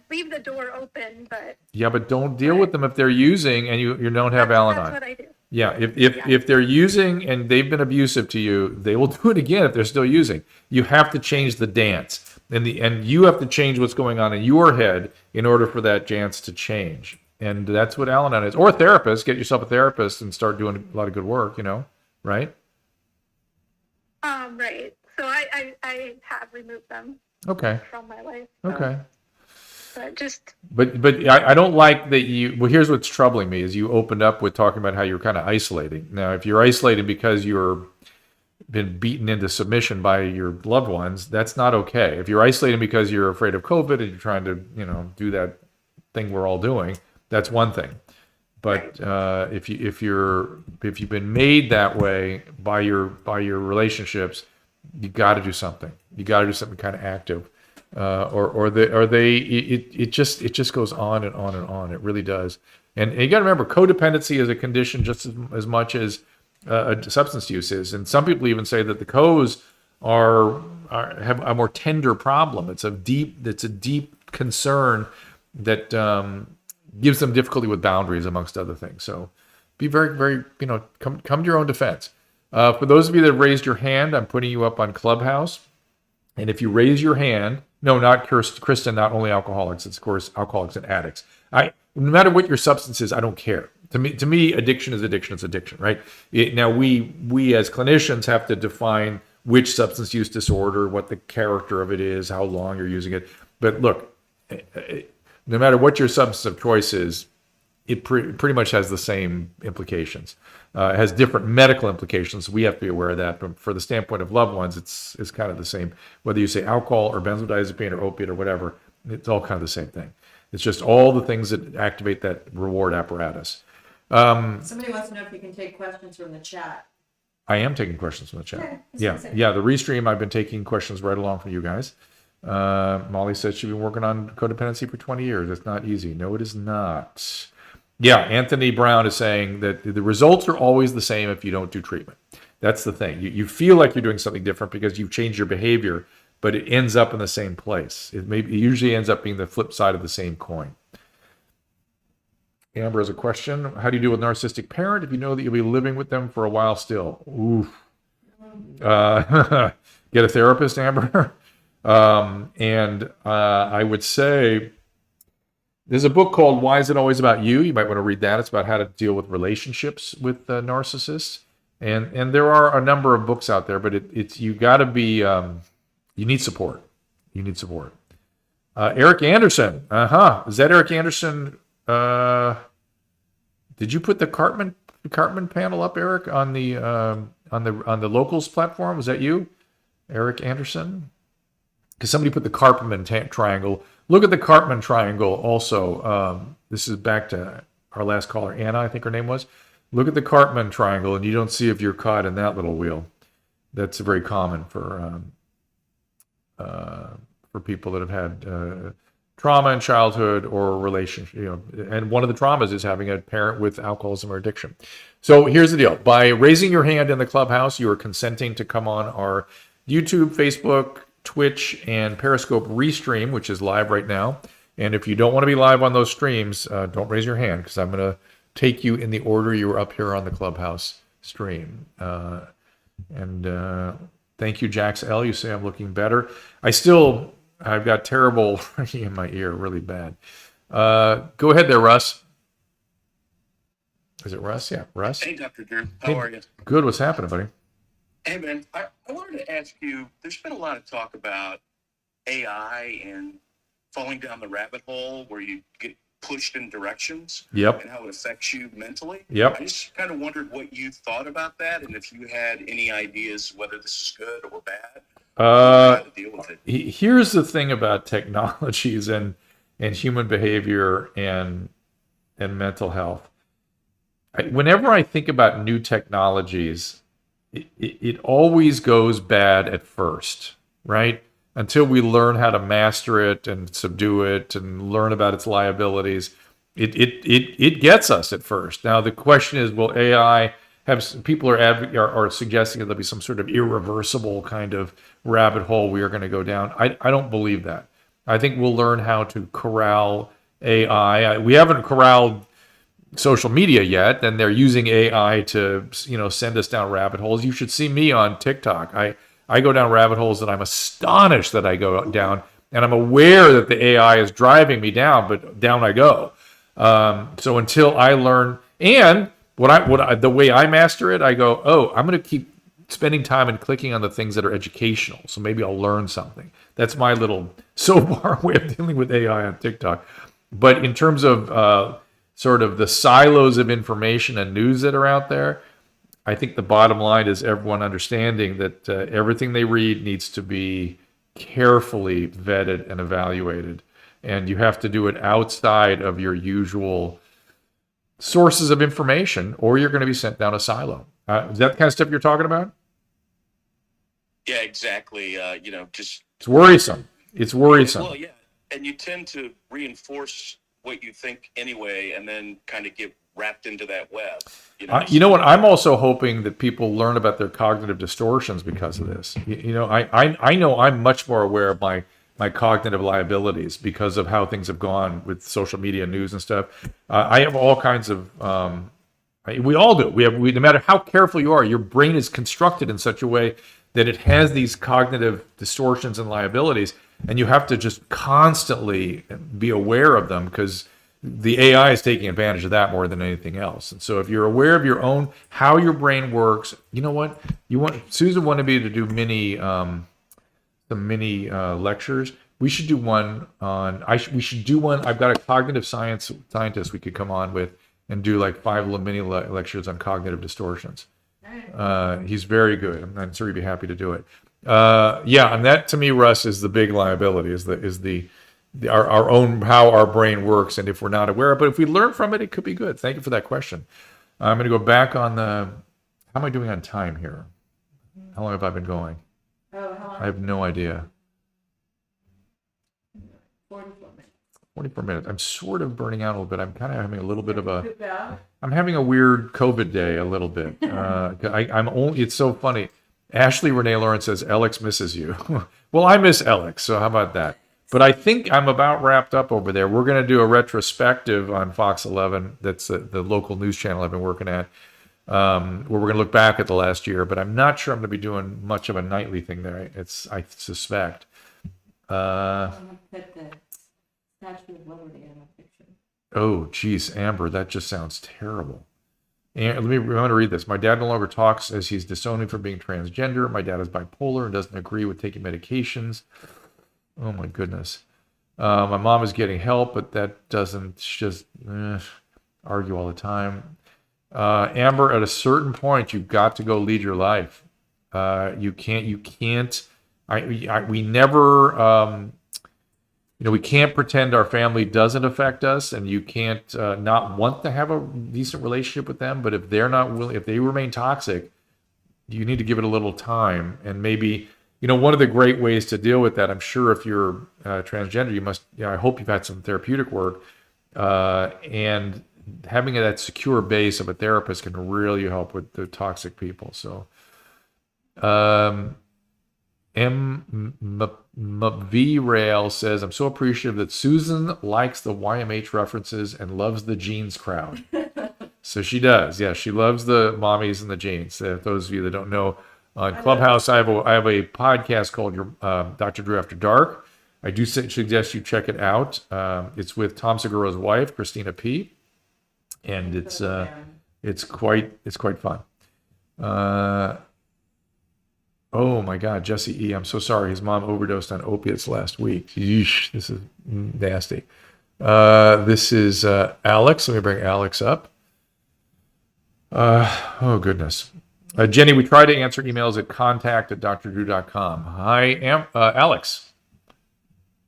leave the door open, but yeah, but don't deal with them if they're using and you don't have Al-Anon. That's what I do. Yeah, if they're using and they've been abusive to you, they will do it again if they're still using. You have to change the dance, and you have to change what's going on in your head in order for that dance to change. And that's what Al-Anon is. Or a therapist. Get yourself a therapist and start doing a lot of good work. Right? Right. So I have removed them. Okay. From my life. Okay. But I don't like that well, here's what's troubling me is you opened up with talking about how you're kind of isolating. Now, if you're isolating because you're been beaten into submission by your loved ones, that's not okay. If you're isolating because you're afraid of COVID and you're trying to, do that thing we're all doing, that's one thing. But if you've been made that way by your relationships, you got to do something. You got to do something kind of active, it just goes on and on and on. It really does. And you got to remember, codependency is a condition just as much as substance use is. And some people even say that the co's have a more tender problem. It's a deep concern that gives them difficulty with boundaries, amongst other things. So be very, very, come to your own defense. For those of you that raised your hand, I'm putting you up on Clubhouse. And if you raise your hand, no, not Kristen, not only alcoholics, it's of course alcoholics and addicts. No matter what your substance is, I don't care. To me, addiction is addiction. It's addiction, right? Now we as clinicians have to define which substance use disorder, what the character of it is, how long you're using it. But look, no matter what your substance of choice is, it pretty much has the same implications. It has different medical implications. We have to be aware of that. But for the standpoint of loved ones, it's kind of the same. Whether you say alcohol or benzodiazepine or opiate or whatever, it's all kind of the same thing. It's just all the things that activate that reward apparatus. Somebody wants to know if you can take questions from the chat. I am taking questions from the chat. Yeah. The restream, I've been taking questions right along from you guys. Molly says she's been working on codependency for 20 years. It's not easy. No, it is not. Yeah, Anthony Brown is saying that the results are always the same if you don't do treatment. That's the thing. You feel like you're doing something different because you've changed your behavior, but it ends up in the same place. It usually ends up being the flip side of the same coin. Amber has a question. How do you deal with narcissistic parent if you know that you'll be living with them for a while still? Oof. Get a therapist, Amber. I would say there's a book called Why Is It Always About You? You might want to read that. It's about how to deal with relationships with narcissists. And there are a number of books out there, but it's you got to be, you need support. You need support. Eric Anderson. Is that Eric Anderson? Did you put the Cartman panel up, Eric, on the locals platform? Was that you, Eric Anderson? Because somebody put the Cartman triangle. Look at the Cartman triangle also. This is back to our last caller, Anna, I think her name was. Look at the Cartman triangle, and you don't see if you're caught in that little wheel. That's very common for people that have had trauma in childhood or relationship. And one of the traumas is having a parent with alcoholism or addiction. So here's the deal. By raising your hand in the Clubhouse, you are consenting to come on our YouTube, Facebook, Twitch, and Periscope restream, which is live right now. And if you don't want to be live on those streams, don't raise your hand, because I'm going to take you in the order you were up here on the Clubhouse stream. Thank you, Jax L. You say I'm looking better. I've got terrible ringing in my ear, really bad. Go ahead there, Russ. Is it Russ? Yeah, Russ. Hey, Dr. Drew. How are you? Good. What's happening, buddy? Hey, man. I wanted to ask you, there's been a lot of talk about AI and falling down the rabbit hole where you get pushed in directions. Yep. And how it affects you mentally. Yep. I just kind of wondered what you thought about that, and if you had any ideas whether this is good or bad. How to deal with it. Here's the thing about technologies and human behavior and mental health. Whenever I think about new technologies, it always goes bad at first, right? Until we learn how to master it and subdue it and learn about its liabilities, it gets us at first. Now the question is, will AI people are suggesting that there'll be some sort of irreversible kind of rabbit hole we are going to go down. I don't believe that. I think we'll learn how to corral AI. We haven't corralled social media yet, and they're using AI to send us down rabbit holes. You should see me on TikTok. I go down rabbit holes that I'm astonished that I go down, and I'm aware that the AI is driving me down, but down I go. So until I learn, and the way I master it, I go, I'm going to keep spending time and clicking on the things that are educational. So maybe I'll learn something. That's my little soapbar way of dealing with AI on TikTok. But in terms of sort of the silos of information and news that are out there, I think the bottom line is everyone understanding that everything they read needs to be carefully vetted and evaluated. And you have to do it outside of your usual sources of information, or you're going to be sent down a silo. Is that the kind of stuff you're talking about? Yeah, exactly. Just It's worrisome. It's worrisome. well, yeah, and you tend to reinforce what you think anyway, and then kind of get wrapped into that web. You know what? I'm also hoping that people learn about their cognitive distortions because of this. I know I'm much more aware of my cognitive liabilities because of how things have gone with social media, news, and stuff. I have all kinds of. We all do. No matter how careful you are, your brain is constructed in such a way that it has these cognitive distortions and liabilities, and you have to just constantly be aware of them because the AI is taking advantage of that more than anything else. And so if you're aware of your own, how your brain works, you know what? Susan wanted me to do some mini lectures. We should do one on, we should do one. I've got a cognitive scientist we could come on with and do like 5 little mini lectures on cognitive distortions. He's very good. I'm sure he'd be happy to do it. Yeah, and that to me, Russ, is the big liability, is our own, how our brain works, and if we're not aware of it, but if we learn from it, it could be good. Thank you for that question. I'm going to go back on how am I doing on time here? How long have I been going? I have no idea. 44 minutes. 44 minutes. I'm sort of burning out a little bit. I'm kind of having a little bit of I'm having a weird COVID day a little bit. It's so funny. Ashley Renee Lawrence says, Alex misses you. Well, I miss Alex, so how about that? But I think I'm about wrapped up over there. We're going to do a retrospective on Fox 11. That's the local news channel I've been working at, where we're going to look back at the last year. But I'm not sure I'm going to be doing much of a nightly thing there. I suspect. I'm going to put the Statue of Liberty in a picture. Oh, geez, Amber, that just sounds terrible. And I'm going to read this. My dad no longer talks as he's disowning from being transgender. My dad is bipolar and doesn't agree with taking medications. Oh, my goodness. My mom is getting help, but that doesn't, just argue all the time. Amber, at a certain point, you've got to go lead your life. We never, we can't pretend our family doesn't affect us, and you can't not want to have a decent relationship with them. But if they're not willing, if they remain toxic, you need to give it a little time. And maybe, one of the great ways to deal with that, I'm sure if you're transgender, I hope you've had some therapeutic work, and having that secure base of a therapist can really help with the toxic people. So, V Rail says, I'm so appreciative that Susan likes the YMH references and loves the jeans crowd. So she does. Yeah, she loves the mommies and the jeans. Those of you that don't know, on Clubhouse, I have a podcast called Dr. Drew After Dark. I do suggest you check it out. It's with Tom Segura's wife, Christina P. And it's quite fun. Oh my God, Jesse E. I'm so sorry. His mom overdosed on opiates last week. Yeesh, this is nasty. This is Alex. Let me bring Alex up. Oh goodness. Jenny, we try to answer emails at contact@drdrew.com. Hi, Alex.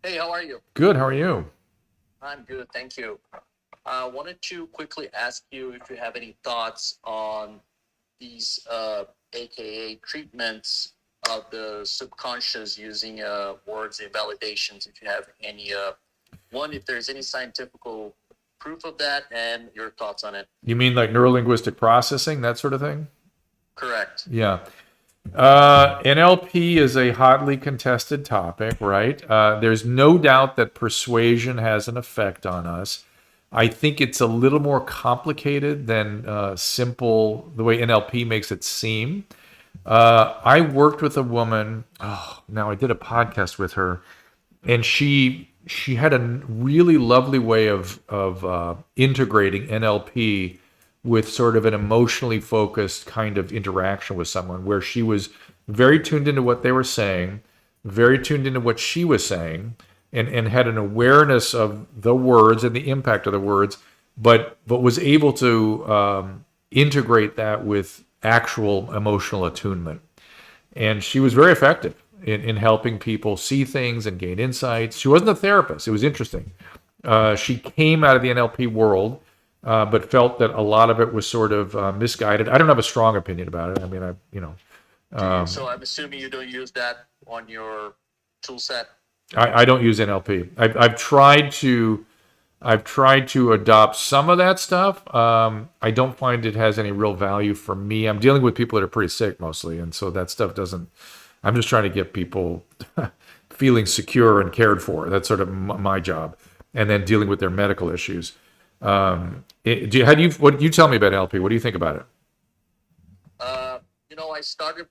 Hey, how are you? Good. How are you? I'm good, thank you. I wanted to quickly ask you if you have any thoughts on these AKA treatments of the subconscious using words and validations. If you have any, if there's any scientific proof of that, and your thoughts on it. You mean like neurolinguistic processing, that sort of thing? Correct. Yeah. NLP is a hotly contested topic, right? There's no doubt that persuasion has an effect on us. I think it's a little more complicated than simple, the way NLP makes it seem. I worked with a woman, now I did a podcast with her, and she had a really lovely way of integrating NLP with sort of an emotionally focused kind of interaction with someone, where she was very tuned into what they were saying, very tuned into what she was saying, and had an awareness of the words and the impact of the words, but was able to integrate that with actual emotional attunement. And she was very effective in helping people see things and gain insights. She wasn't a therapist. It was interesting. She came out of the NLP world, but felt that a lot of it was sort of misguided. I don't have a strong opinion about it. I mean, so I'm assuming you don't use that on your tool set. I don't use NLP. I've tried to adopt some of that stuff. I don't find it has any real value for me. I'm dealing with people that are pretty sick mostly, and so that stuff doesn't. I'm just trying to get people feeling secure and cared for. That's sort of my job, and then dealing with their medical issues. What you tell me about NLP? What do you think about it? I started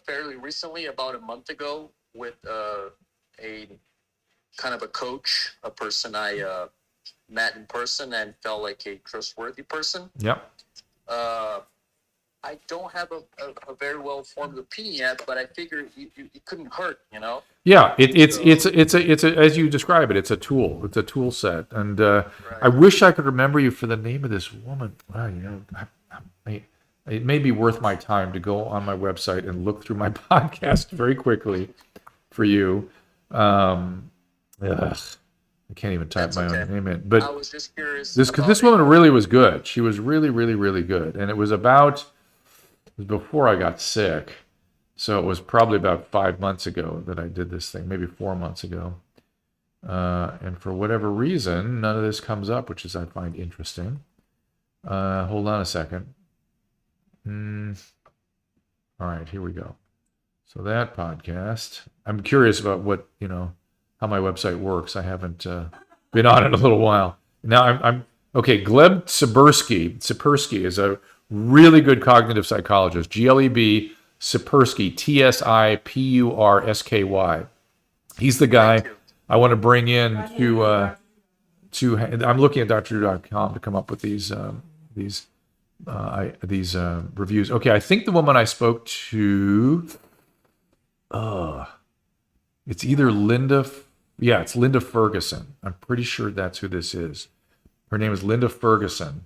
fairly recently, about a month ago, with a kind of a coach, a person I met in person and felt like a trustworthy person. Yep. I don't have a very well formed opinion yet, but I figured it couldn't hurt, Yeah, it's as you describe it, it's a tool. It's a tool set, and Right. I wish I could remember you for the name of this woman. Wow, it may be worth my time to go on my website and look through my podcast very quickly for you. I can't even type my own name in, but I was just curious. this woman really was good. She was really, really, really good, and it was before I got sick, so it was probably about 5 months ago that I did this thing, maybe 4 months ago. And for whatever reason, none of this comes up, which is I find interesting. Hold on a second. All right, here we go. So that podcast, I'm curious about what, how my website works. I haven't been on it in a little while. Now I'm okay. Gleb Tsipursky is a really good cognitive psychologist. Gleb Tsipursky, Tsipursky. He's the guy I want to bring in to. I'm looking at drdrew.com to come up with these reviews. Okay, I think the woman I spoke to, it's either Linda. Yeah, it's Linda Ferguson. I'm pretty sure that's who this is. Her name is Linda Ferguson.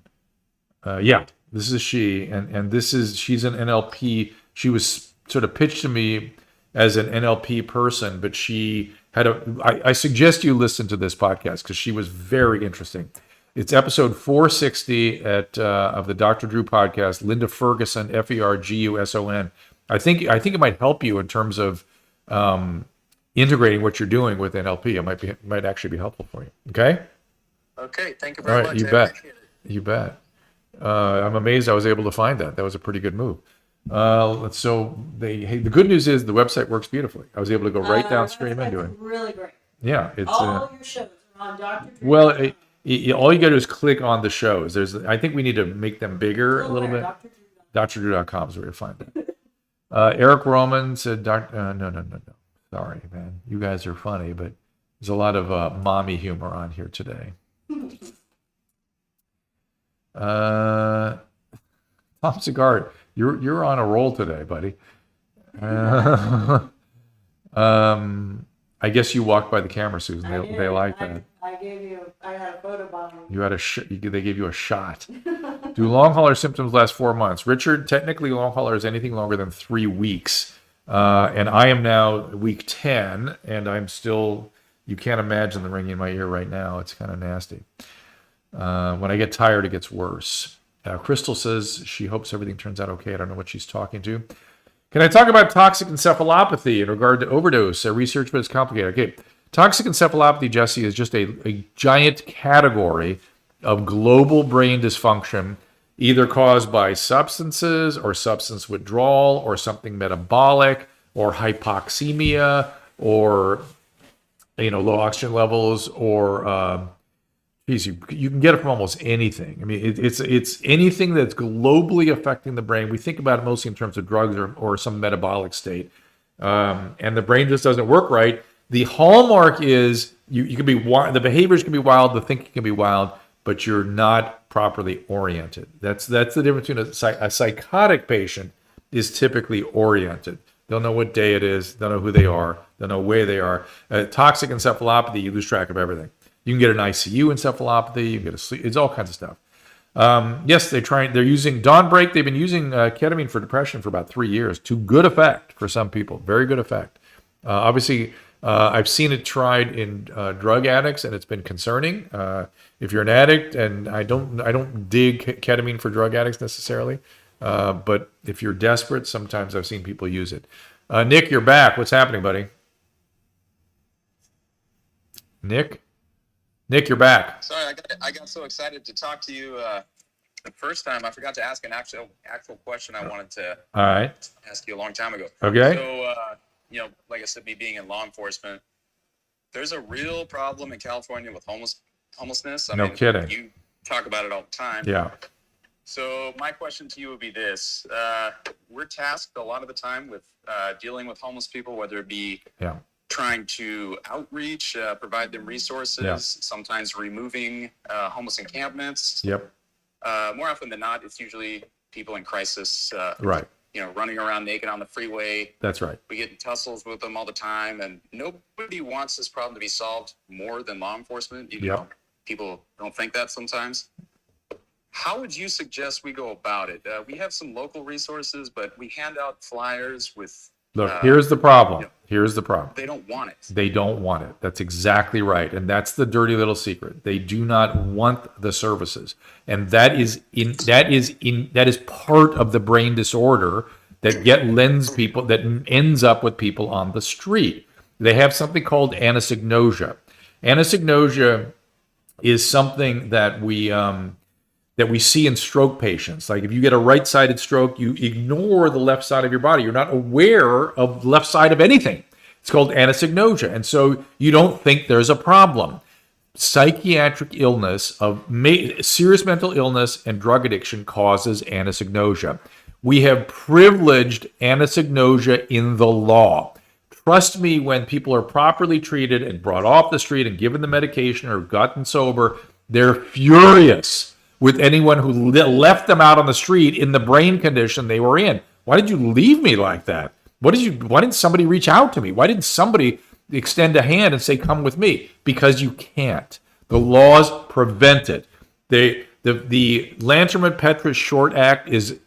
Yeah, this is she, and she's an NLP. She was sort of pitched to me as an NLP person, but she had I suggest you listen to this podcast because she was very interesting. It's episode 460 of the Dr. Drew podcast. Linda Ferguson, Ferguson. I think it might help you in terms of integrating what you're doing with NLP. It might actually be helpful for you. Okay. Okay. Thank you very much. You bet. You bet. I'm amazed I was able to find that. That was a pretty good move. The good news is the website works beautifully. I was able to go right downstream into it. Really great. Yeah, it's all your shows are on Dr. Drew. Well, all you got to do is click on the shows. I think we need to make them bigger a little bit. drdrew.com is where you find that. Eric Roman said, no. Sorry, man. You guys are funny, but there's a lot of mommy humor on here today. Tom Segard, you're on a roll today, buddy. I guess you walked by the camera, Susan. They like that. I had a photo bomb. They gave you a shot. Do long hauler symptoms last 4 months? Richard, technically long hauler is anything longer than 3 weeks. And I am now week 10, and I'm still, you can't imagine the ringing in my ear right now. It's kind of nasty. When I get tired, it gets worse. Crystal says she hopes everything turns out okay. I don't know what she's talking to. Can I talk about toxic encephalopathy in regard to overdose? Research, but it's complicated. Okay. Toxic encephalopathy, Jesse, is just a giant category of global brain dysfunction, either caused by substances or substance withdrawal or something metabolic or hypoxemia or low oxygen levels or you can get it from almost anything. I mean, it's anything that's globally affecting the brain. We think about it mostly in terms of drugs or some metabolic state, and the brain just doesn't work right. The hallmark is you can be wild, the behaviors can be wild, the thinking can be wild, but you're not properly oriented. That's the difference between a psychotic patient is typically oriented. They'll know what day it is. They'll know who they are. They'll know where they are. Toxic encephalopathy, you lose track of everything. You can get an ICU encephalopathy. You can get a sleep. It's all kinds of stuff. Yes, they're using Dawnbreak. They've been using ketamine for depression for about 3 years to good effect for some people. Very good effect. Obviously, I've seen it tried in drug addicts, and it's been concerning. If you're an addict, and I don't dig ketamine for drug addicts necessarily, but if you're desperate, sometimes I've seen people use it. Nick, you're back. What's happening, buddy? Nick, you're back. Sorry, I got so excited to talk to you the first time. I forgot to ask an actual question I wanted to ask you a long time ago. Okay. So, like I said, me being in law enforcement, there's a real problem in California with homelessness. I mean, kidding. You talk about it all the time. Yeah. So my question to you would be this. We're tasked a lot of the time with dealing with homeless people, whether it be trying to outreach, provide them resources, sometimes removing homeless encampments. Yep. More often than not, it's usually people in crisis, right. Running around naked on the freeway. That's right. We get in tussles with them all the time, and nobody wants this problem to be solved more than law enforcement, even though people don't think that sometimes. How would you suggest we go about it? We have some local resources, but we hand out flyers with... Look, here's the problem. Here's the problem. They don't want it. They don't want it. That's exactly right. And that's the dirty little secret. They do not want the services. And that is part of the brain disorder that ends up with people on the street. They have something called anosognosia. Anosognosia is something that we see in stroke patients. Like if you get a right-sided stroke, you ignore the left side of your body. You're not aware of the left side of anything. It's called anosognosia. And so you don't think there's a problem. Psychiatric illness, serious mental illness and drug addiction causes anosognosia. We have privileged anosognosia in the law. Trust me, when people are properly treated and brought off the street and given the medication or gotten sober, they're furious with anyone who left them out on the street in the brain condition they were in. Why did you leave me like that? Why didn't somebody reach out to me? Why didn't somebody extend a hand and say, come with me? Because you can't. The laws prevent it. The Lanterman-Petrus Short Act is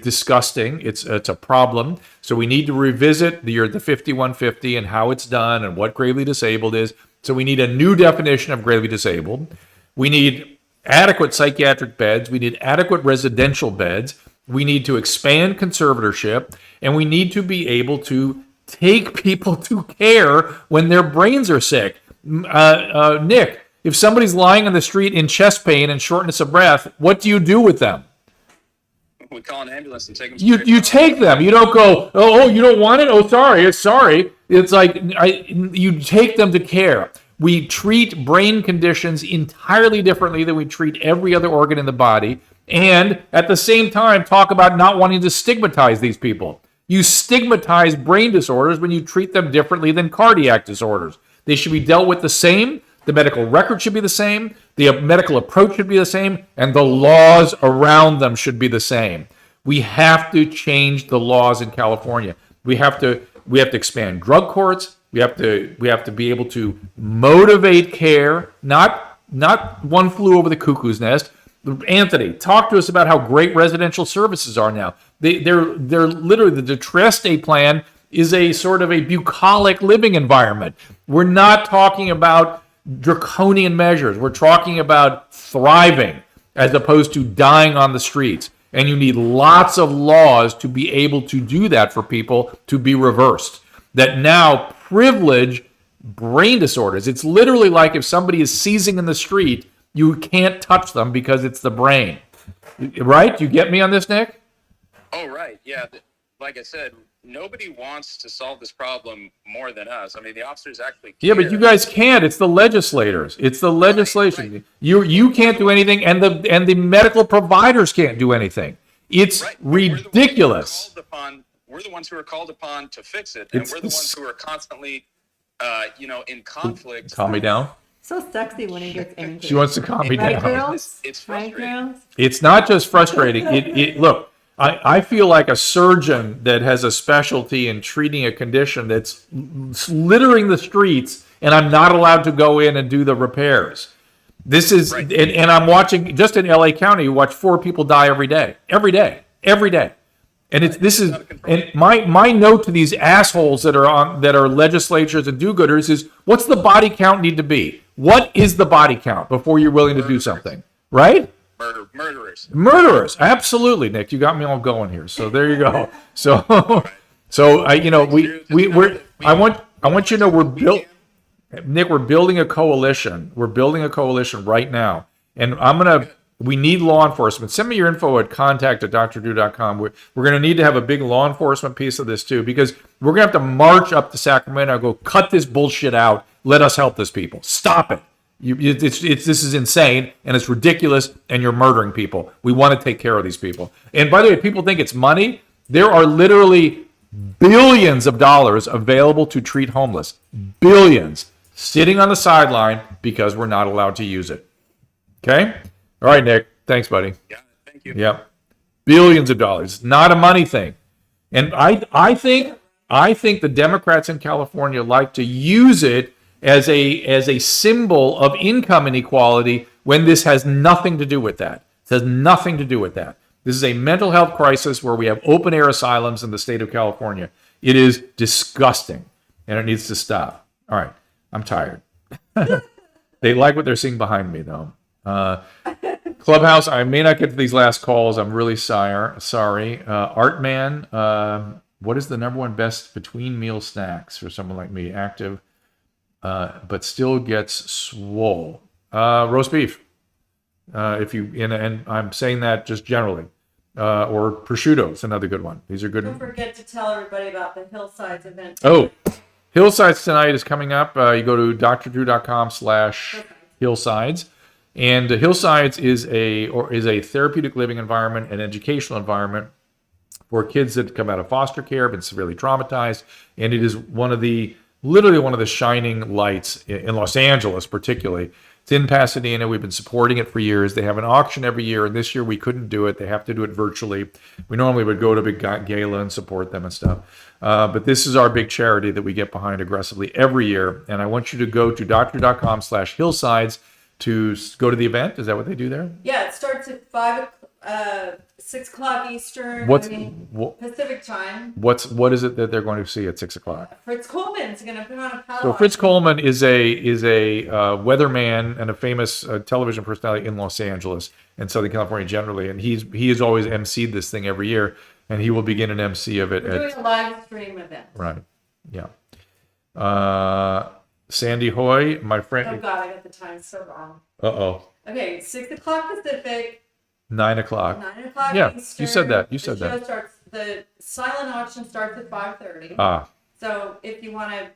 disgusting. It's a problem. So we need to revisit the 5150 and how it's done and what gravely disabled is. So we need a new definition of gravely disabled. We need adequate psychiatric beds. We need adequate residential beds. We need to expand conservatorship, and we need to be able to take people to care when their brains are sick. Nick, if somebody's lying on the street in chest pain and shortness of breath, what do you do with them? We call an ambulance and take them. You take them. You don't go, oh, you don't want it? Oh, sorry. It's like you take them to care. We treat brain conditions entirely differently than we treat every other organ in the body, and at the same time talk about not wanting to stigmatize these people. You stigmatize brain disorders when you treat them differently than cardiac disorders. They should be dealt with the same. The medical record should be the same. The medical approach should be the same, and the laws around them should be the same. We have to change the laws in California. We have to expand drug courts. We have to be able to motivate care, not one flew over the cuckoo's nest. Anthony, talk to us about how great residential services are now. They're literally, the Trieste plan is a sort of a bucolic living environment. We're not talking about draconian measures. We're talking about thriving as opposed to dying on the streets. And you need lots of laws to be able to do that for people to be reversed. That now privilege brain disorders. It's literally like if somebody is seizing in the street, you can't touch them because it's the brain. Right? You get me on this, Nick? Oh, right. Yeah. Like I said, nobody wants to solve this problem more than us. I mean, the officers actually care. Yeah, but you guys can't. It's the legislators. It's the legislation. Right. You can't do anything, and the medical providers can't do anything. It's ridiculous. We're the ones who are called upon to fix it, and we're the ones who are constantly, in conflict. Calm me down. So sexy when he gets angry. She wants to calm me down. Girls? It's frustrating. It's not just frustrating. Look. I feel like a surgeon that has a specialty in treating a condition that's littering the streets, and I'm not allowed to go in and do the repairs. This is, right. and I'm watching, just in LA County, you watch 4 people die every day. And my note to these assholes that are legislatures and do-gooders is, what's the body count need to be? What is the body count before you're willing to do something? Right? Murderers. Absolutely, Nick. You got me all going here. So there you go. So I want you to know Nick, we're building a coalition. We're building a coalition right now. And we need law enforcement. Send me your info at contact@drdrew.com. We're going to need to have a big law enforcement piece of this too, because we're going to have to march up to Sacramento and go, cut this bullshit out. Let us help this people. Stop it. This is insane, and it's ridiculous, and you're murdering people. We want to take care of these people. And by the way, people think it's money. There are literally billions of dollars available to treat homeless. Billions. Sitting on the sideline because we're not allowed to use it. Okay? All right, Nick. Thanks, buddy. Yeah, thank you. Yep. Billions of dollars. It's not a money thing. And I think the Democrats in California like to use it as a symbol of income inequality when this has nothing to do with that. It has nothing to do with that. This is a mental health crisis where we have open air asylums in the state of California. It is disgusting, and it needs to stop. All right. I'm tired. They like what they're seeing behind me, though. Clubhouse, I may not get to these last calls. I'm really sorry. Artman, what is the number one best between meal snacks for someone like me, active, but still gets swole? Roast beef. And I'm saying that just generally. Or prosciutto is another good one. These are good. Don't forget to tell everybody about the Hillsides event. Oh, Hillsides tonight is coming up. You go to drdrew.com/Hillsides. And Hillsides is a therapeutic living environment, an educational environment for kids that come out of foster care, been severely traumatized. And it is literally one of the shining lights in Los Angeles, particularly. It's in Pasadena. We've been supporting it for years. They have an auction every year, and this year we couldn't do it. They have to do it virtually. We normally would go to a big gala and support them and stuff. But this is our big charity that we get behind aggressively every year. And I want you to go to drdrew.com/Hillsides to go to the event. Is that what they do there? Yeah, it starts at 6 o'clock Eastern. Pacific time. What is it that they're going to see at 6 o'clock? Fritz Coleman's going to put on a powwow. So Fritz Coleman is a weatherman and a famous television personality in Los Angeles and Southern California generally, and he has always emceed this thing every year, and he will begin an MC of it. We're doing a live stream event. Right. Yeah. Sandy Hoy, my friend. Oh God, I got the time so wrong. Uh-oh. Okay, 6 o'clock Pacific. 9 o'clock. 9 o'clock yeah, Eastern. you said that. The silent auction starts at 5:30. Ah. So if you want to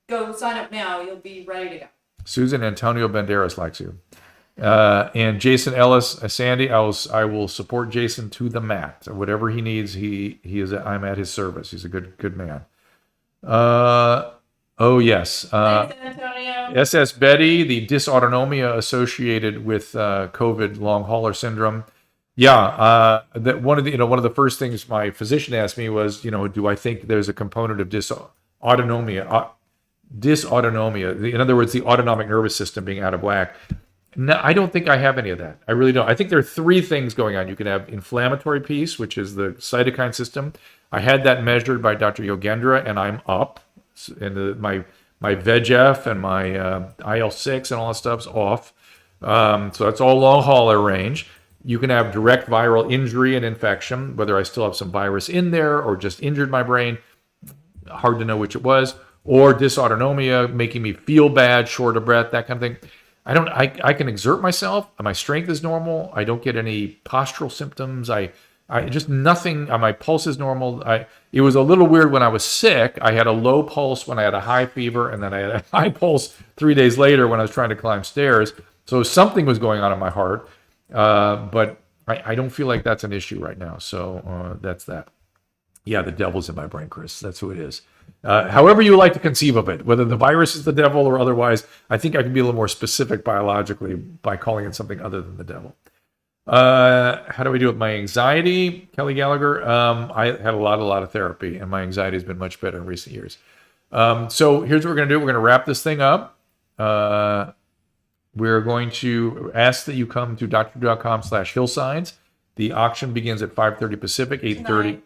go sign up now, you'll be ready to go. Susan Antonio Banderas likes you. And Jason Ellis, Sandy, I will support Jason to the mat. Whatever he needs, I'm at his service. He's a good man. Oh yes. Thanks, Antonio. SS Betty, the dysautonomia associated with COVID long hauler syndrome. Yeah, that one of the first things my physician asked me was, do I think there's a component of dysautonomia? Dysautonomia, in other words, the autonomic nervous system being out of whack. No, I don't think I have any of that. I really don't. I think there are three things going on. You can have inflammatory piece, which is the cytokine system. I had that measured by Dr. Yogendra, and I'm up. And my VEGF and my IL-6 and all that stuff's off. So that's all long hauler range. You can have direct viral injury and infection, whether I still have some virus in there or just injured my brain. Hard to know which it was. Or dysautonomia, making me feel bad, short of breath, that kind of thing. I can exert myself. My strength is normal. I don't get any postural symptoms. I just nothing. My pulse is normal. It was a little weird when I was sick. I had a low pulse when I had a high fever, and then I had a high pulse 3 days later when I was trying to climb stairs. So something was going on in my heart, but I don't feel like that's an issue right now. So that's that. Yeah, the devil's in my brain, Chris. That's who it is. However you like to conceive of it, whether the virus is the devil or otherwise, I think I can be a little more specific biologically by calling it something other than the devil. How do we do with my anxiety, Kelly Gallagher? I had a lot of therapy, and my anxiety has been much better in recent years. So here's what we're going to do. We're going to wrap this thing up. We're going to ask that you come to drdrew.com/Hillsides. The auction begins at 5:30 Pacific, 8:30.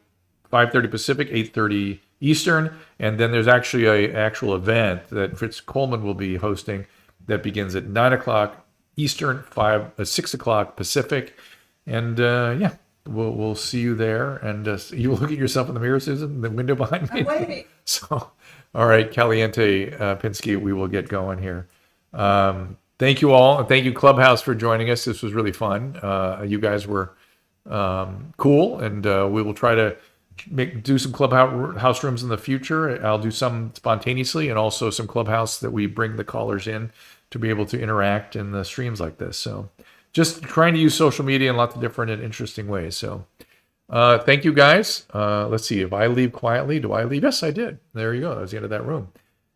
5:30 Pacific, 8:30 Eastern. And then there's actually an actual event that Fritz Coleman will be hosting that begins at 9 o'clock Eastern, 6 o'clock Pacific. And yeah, we'll see you there. And you will look at yourself in the mirror, Susan, the window behind me. I'm waiting. So, all right, Caliente Pinsky, we will get going here. Thank you all. And thank you, Clubhouse, for joining us. This was really fun. You guys were cool. And we will try to do some Clubhouse rooms in the future. I'll do some spontaneously and also some Clubhouse that we bring the callers in to be able to interact in the streams like this. So just trying to use social media in lots of different and interesting ways. So thank you, guys. Let's see. If I leave quietly, do I leave? Yes, I did. There you go. That was the end of that room.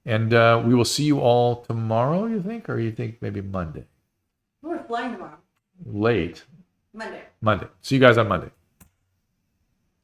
And we will see you all tomorrow, you think? Or you think maybe Monday? We're flying tomorrow. Late. Monday. See you guys on Monday.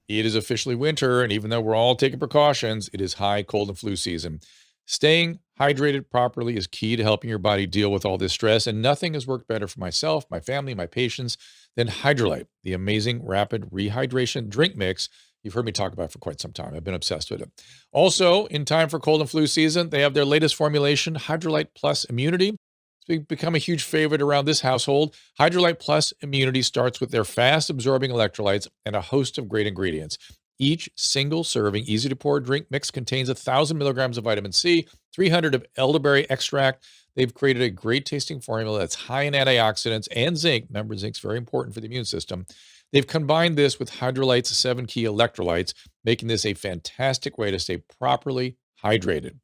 It is officially winter, and even though we're all taking precautions, it is high cold and flu season. Staying hydrated properly is key to helping your body deal with all this stress, and nothing has worked better for myself, my family, my patients than Hydrolyte, the amazing rapid rehydration drink mix you've heard me talk about for quite some time. I've been obsessed with it. Also, in time for cold and flu season, they have their latest formulation, Hydrolyte Plus Immunity. It's become a huge favorite around this household. Hydrolyte Plus Immunity starts with their fast-absorbing electrolytes and a host of great ingredients. Each single serving, easy-to-pour drink mix contains 1,000 milligrams of vitamin C, 300 of elderberry extract. They've created a great-tasting formula that's high in antioxidants and zinc. Remember, zinc's very important for the immune system. They've combined this with Hydrolyte's 7 key electrolytes, making this a fantastic way to stay properly hydrated.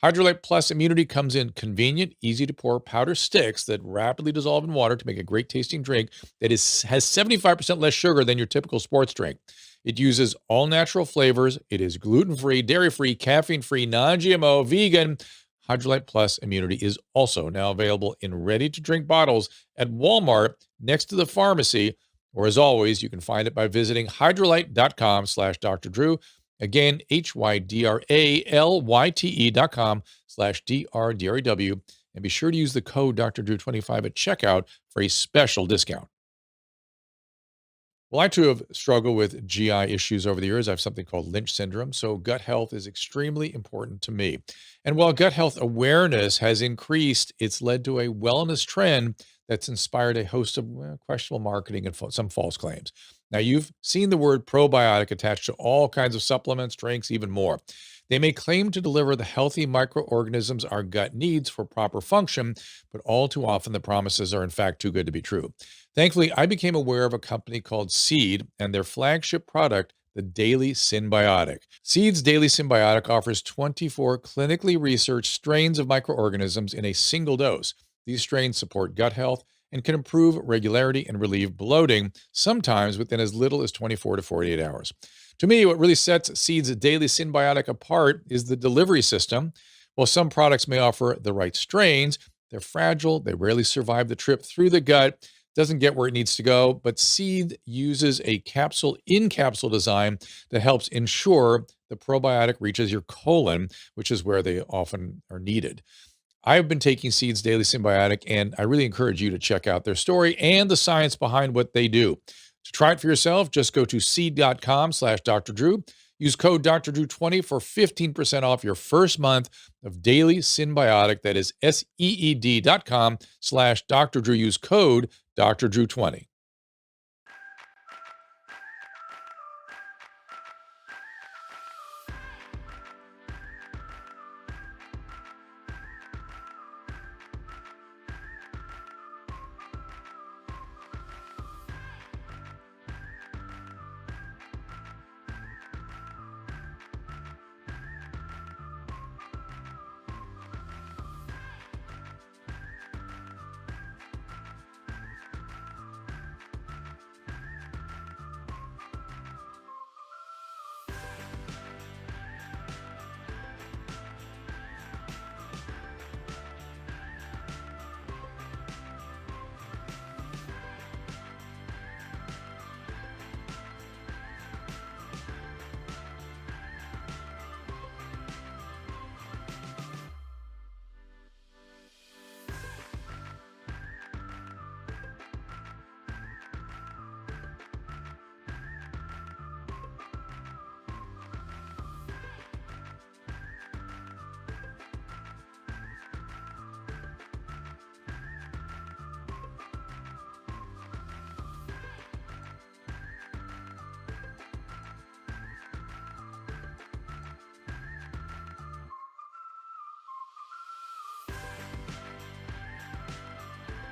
Hydrolyte Plus Immunity comes in convenient, easy-to-pour powder sticks that rapidly dissolve in water to make a great-tasting drink that has 75% less sugar than your typical sports drink. It uses all-natural flavors. It is gluten-free, dairy-free, caffeine-free, non-GMO, vegan. Hydrolyte Plus Immunity is also now available in ready-to-drink bottles at Walmart next to the pharmacy, or as always, you can find it by visiting hydrolyte.com/Dr. Drew. Again, hydralyte.com/DRDREW. And be sure to use the code Dr. Drew 25 at checkout for a special discount. Well, I too have struggled with GI issues over the years. I have something called Lynch syndrome, so gut health is extremely important to me. And while gut health awareness has increased, it's led to a wellness trend that's inspired a host of questionable marketing and some false claims. Now, you've seen the word probiotic attached to all kinds of supplements, drinks, even more. They may claim to deliver the healthy microorganisms our gut needs for proper function, but all too often the promises are in fact too good to be true. Thankfully, I became aware of a company called Seed and their flagship product, the Daily Synbiotic. Seed's Daily Synbiotic offers 24 clinically researched strains of microorganisms in a single dose. These strains support gut health and can improve regularity and relieve bloating, sometimes within as little as 24 to 48 hours. To me, what really sets Seed's Daily Synbiotic apart is the delivery system. While some products may offer the right strains, they're fragile, they rarely survive the trip through the gut, doesn't get where it needs to go, but Seed uses a capsule-in-capsule design that helps ensure the probiotic reaches your colon, which is where they often are needed. I've been taking Seed's Daily Synbiotic, and I really encourage you to check out their story and the science behind what they do. To try it for yourself, just go to seed.com/Dr. Drew. Use code Dr. Drew 20 for 15% off your first month of Daily Synbiotic. That is SEED.com/Dr. Drew. Use code Dr. Drew 20.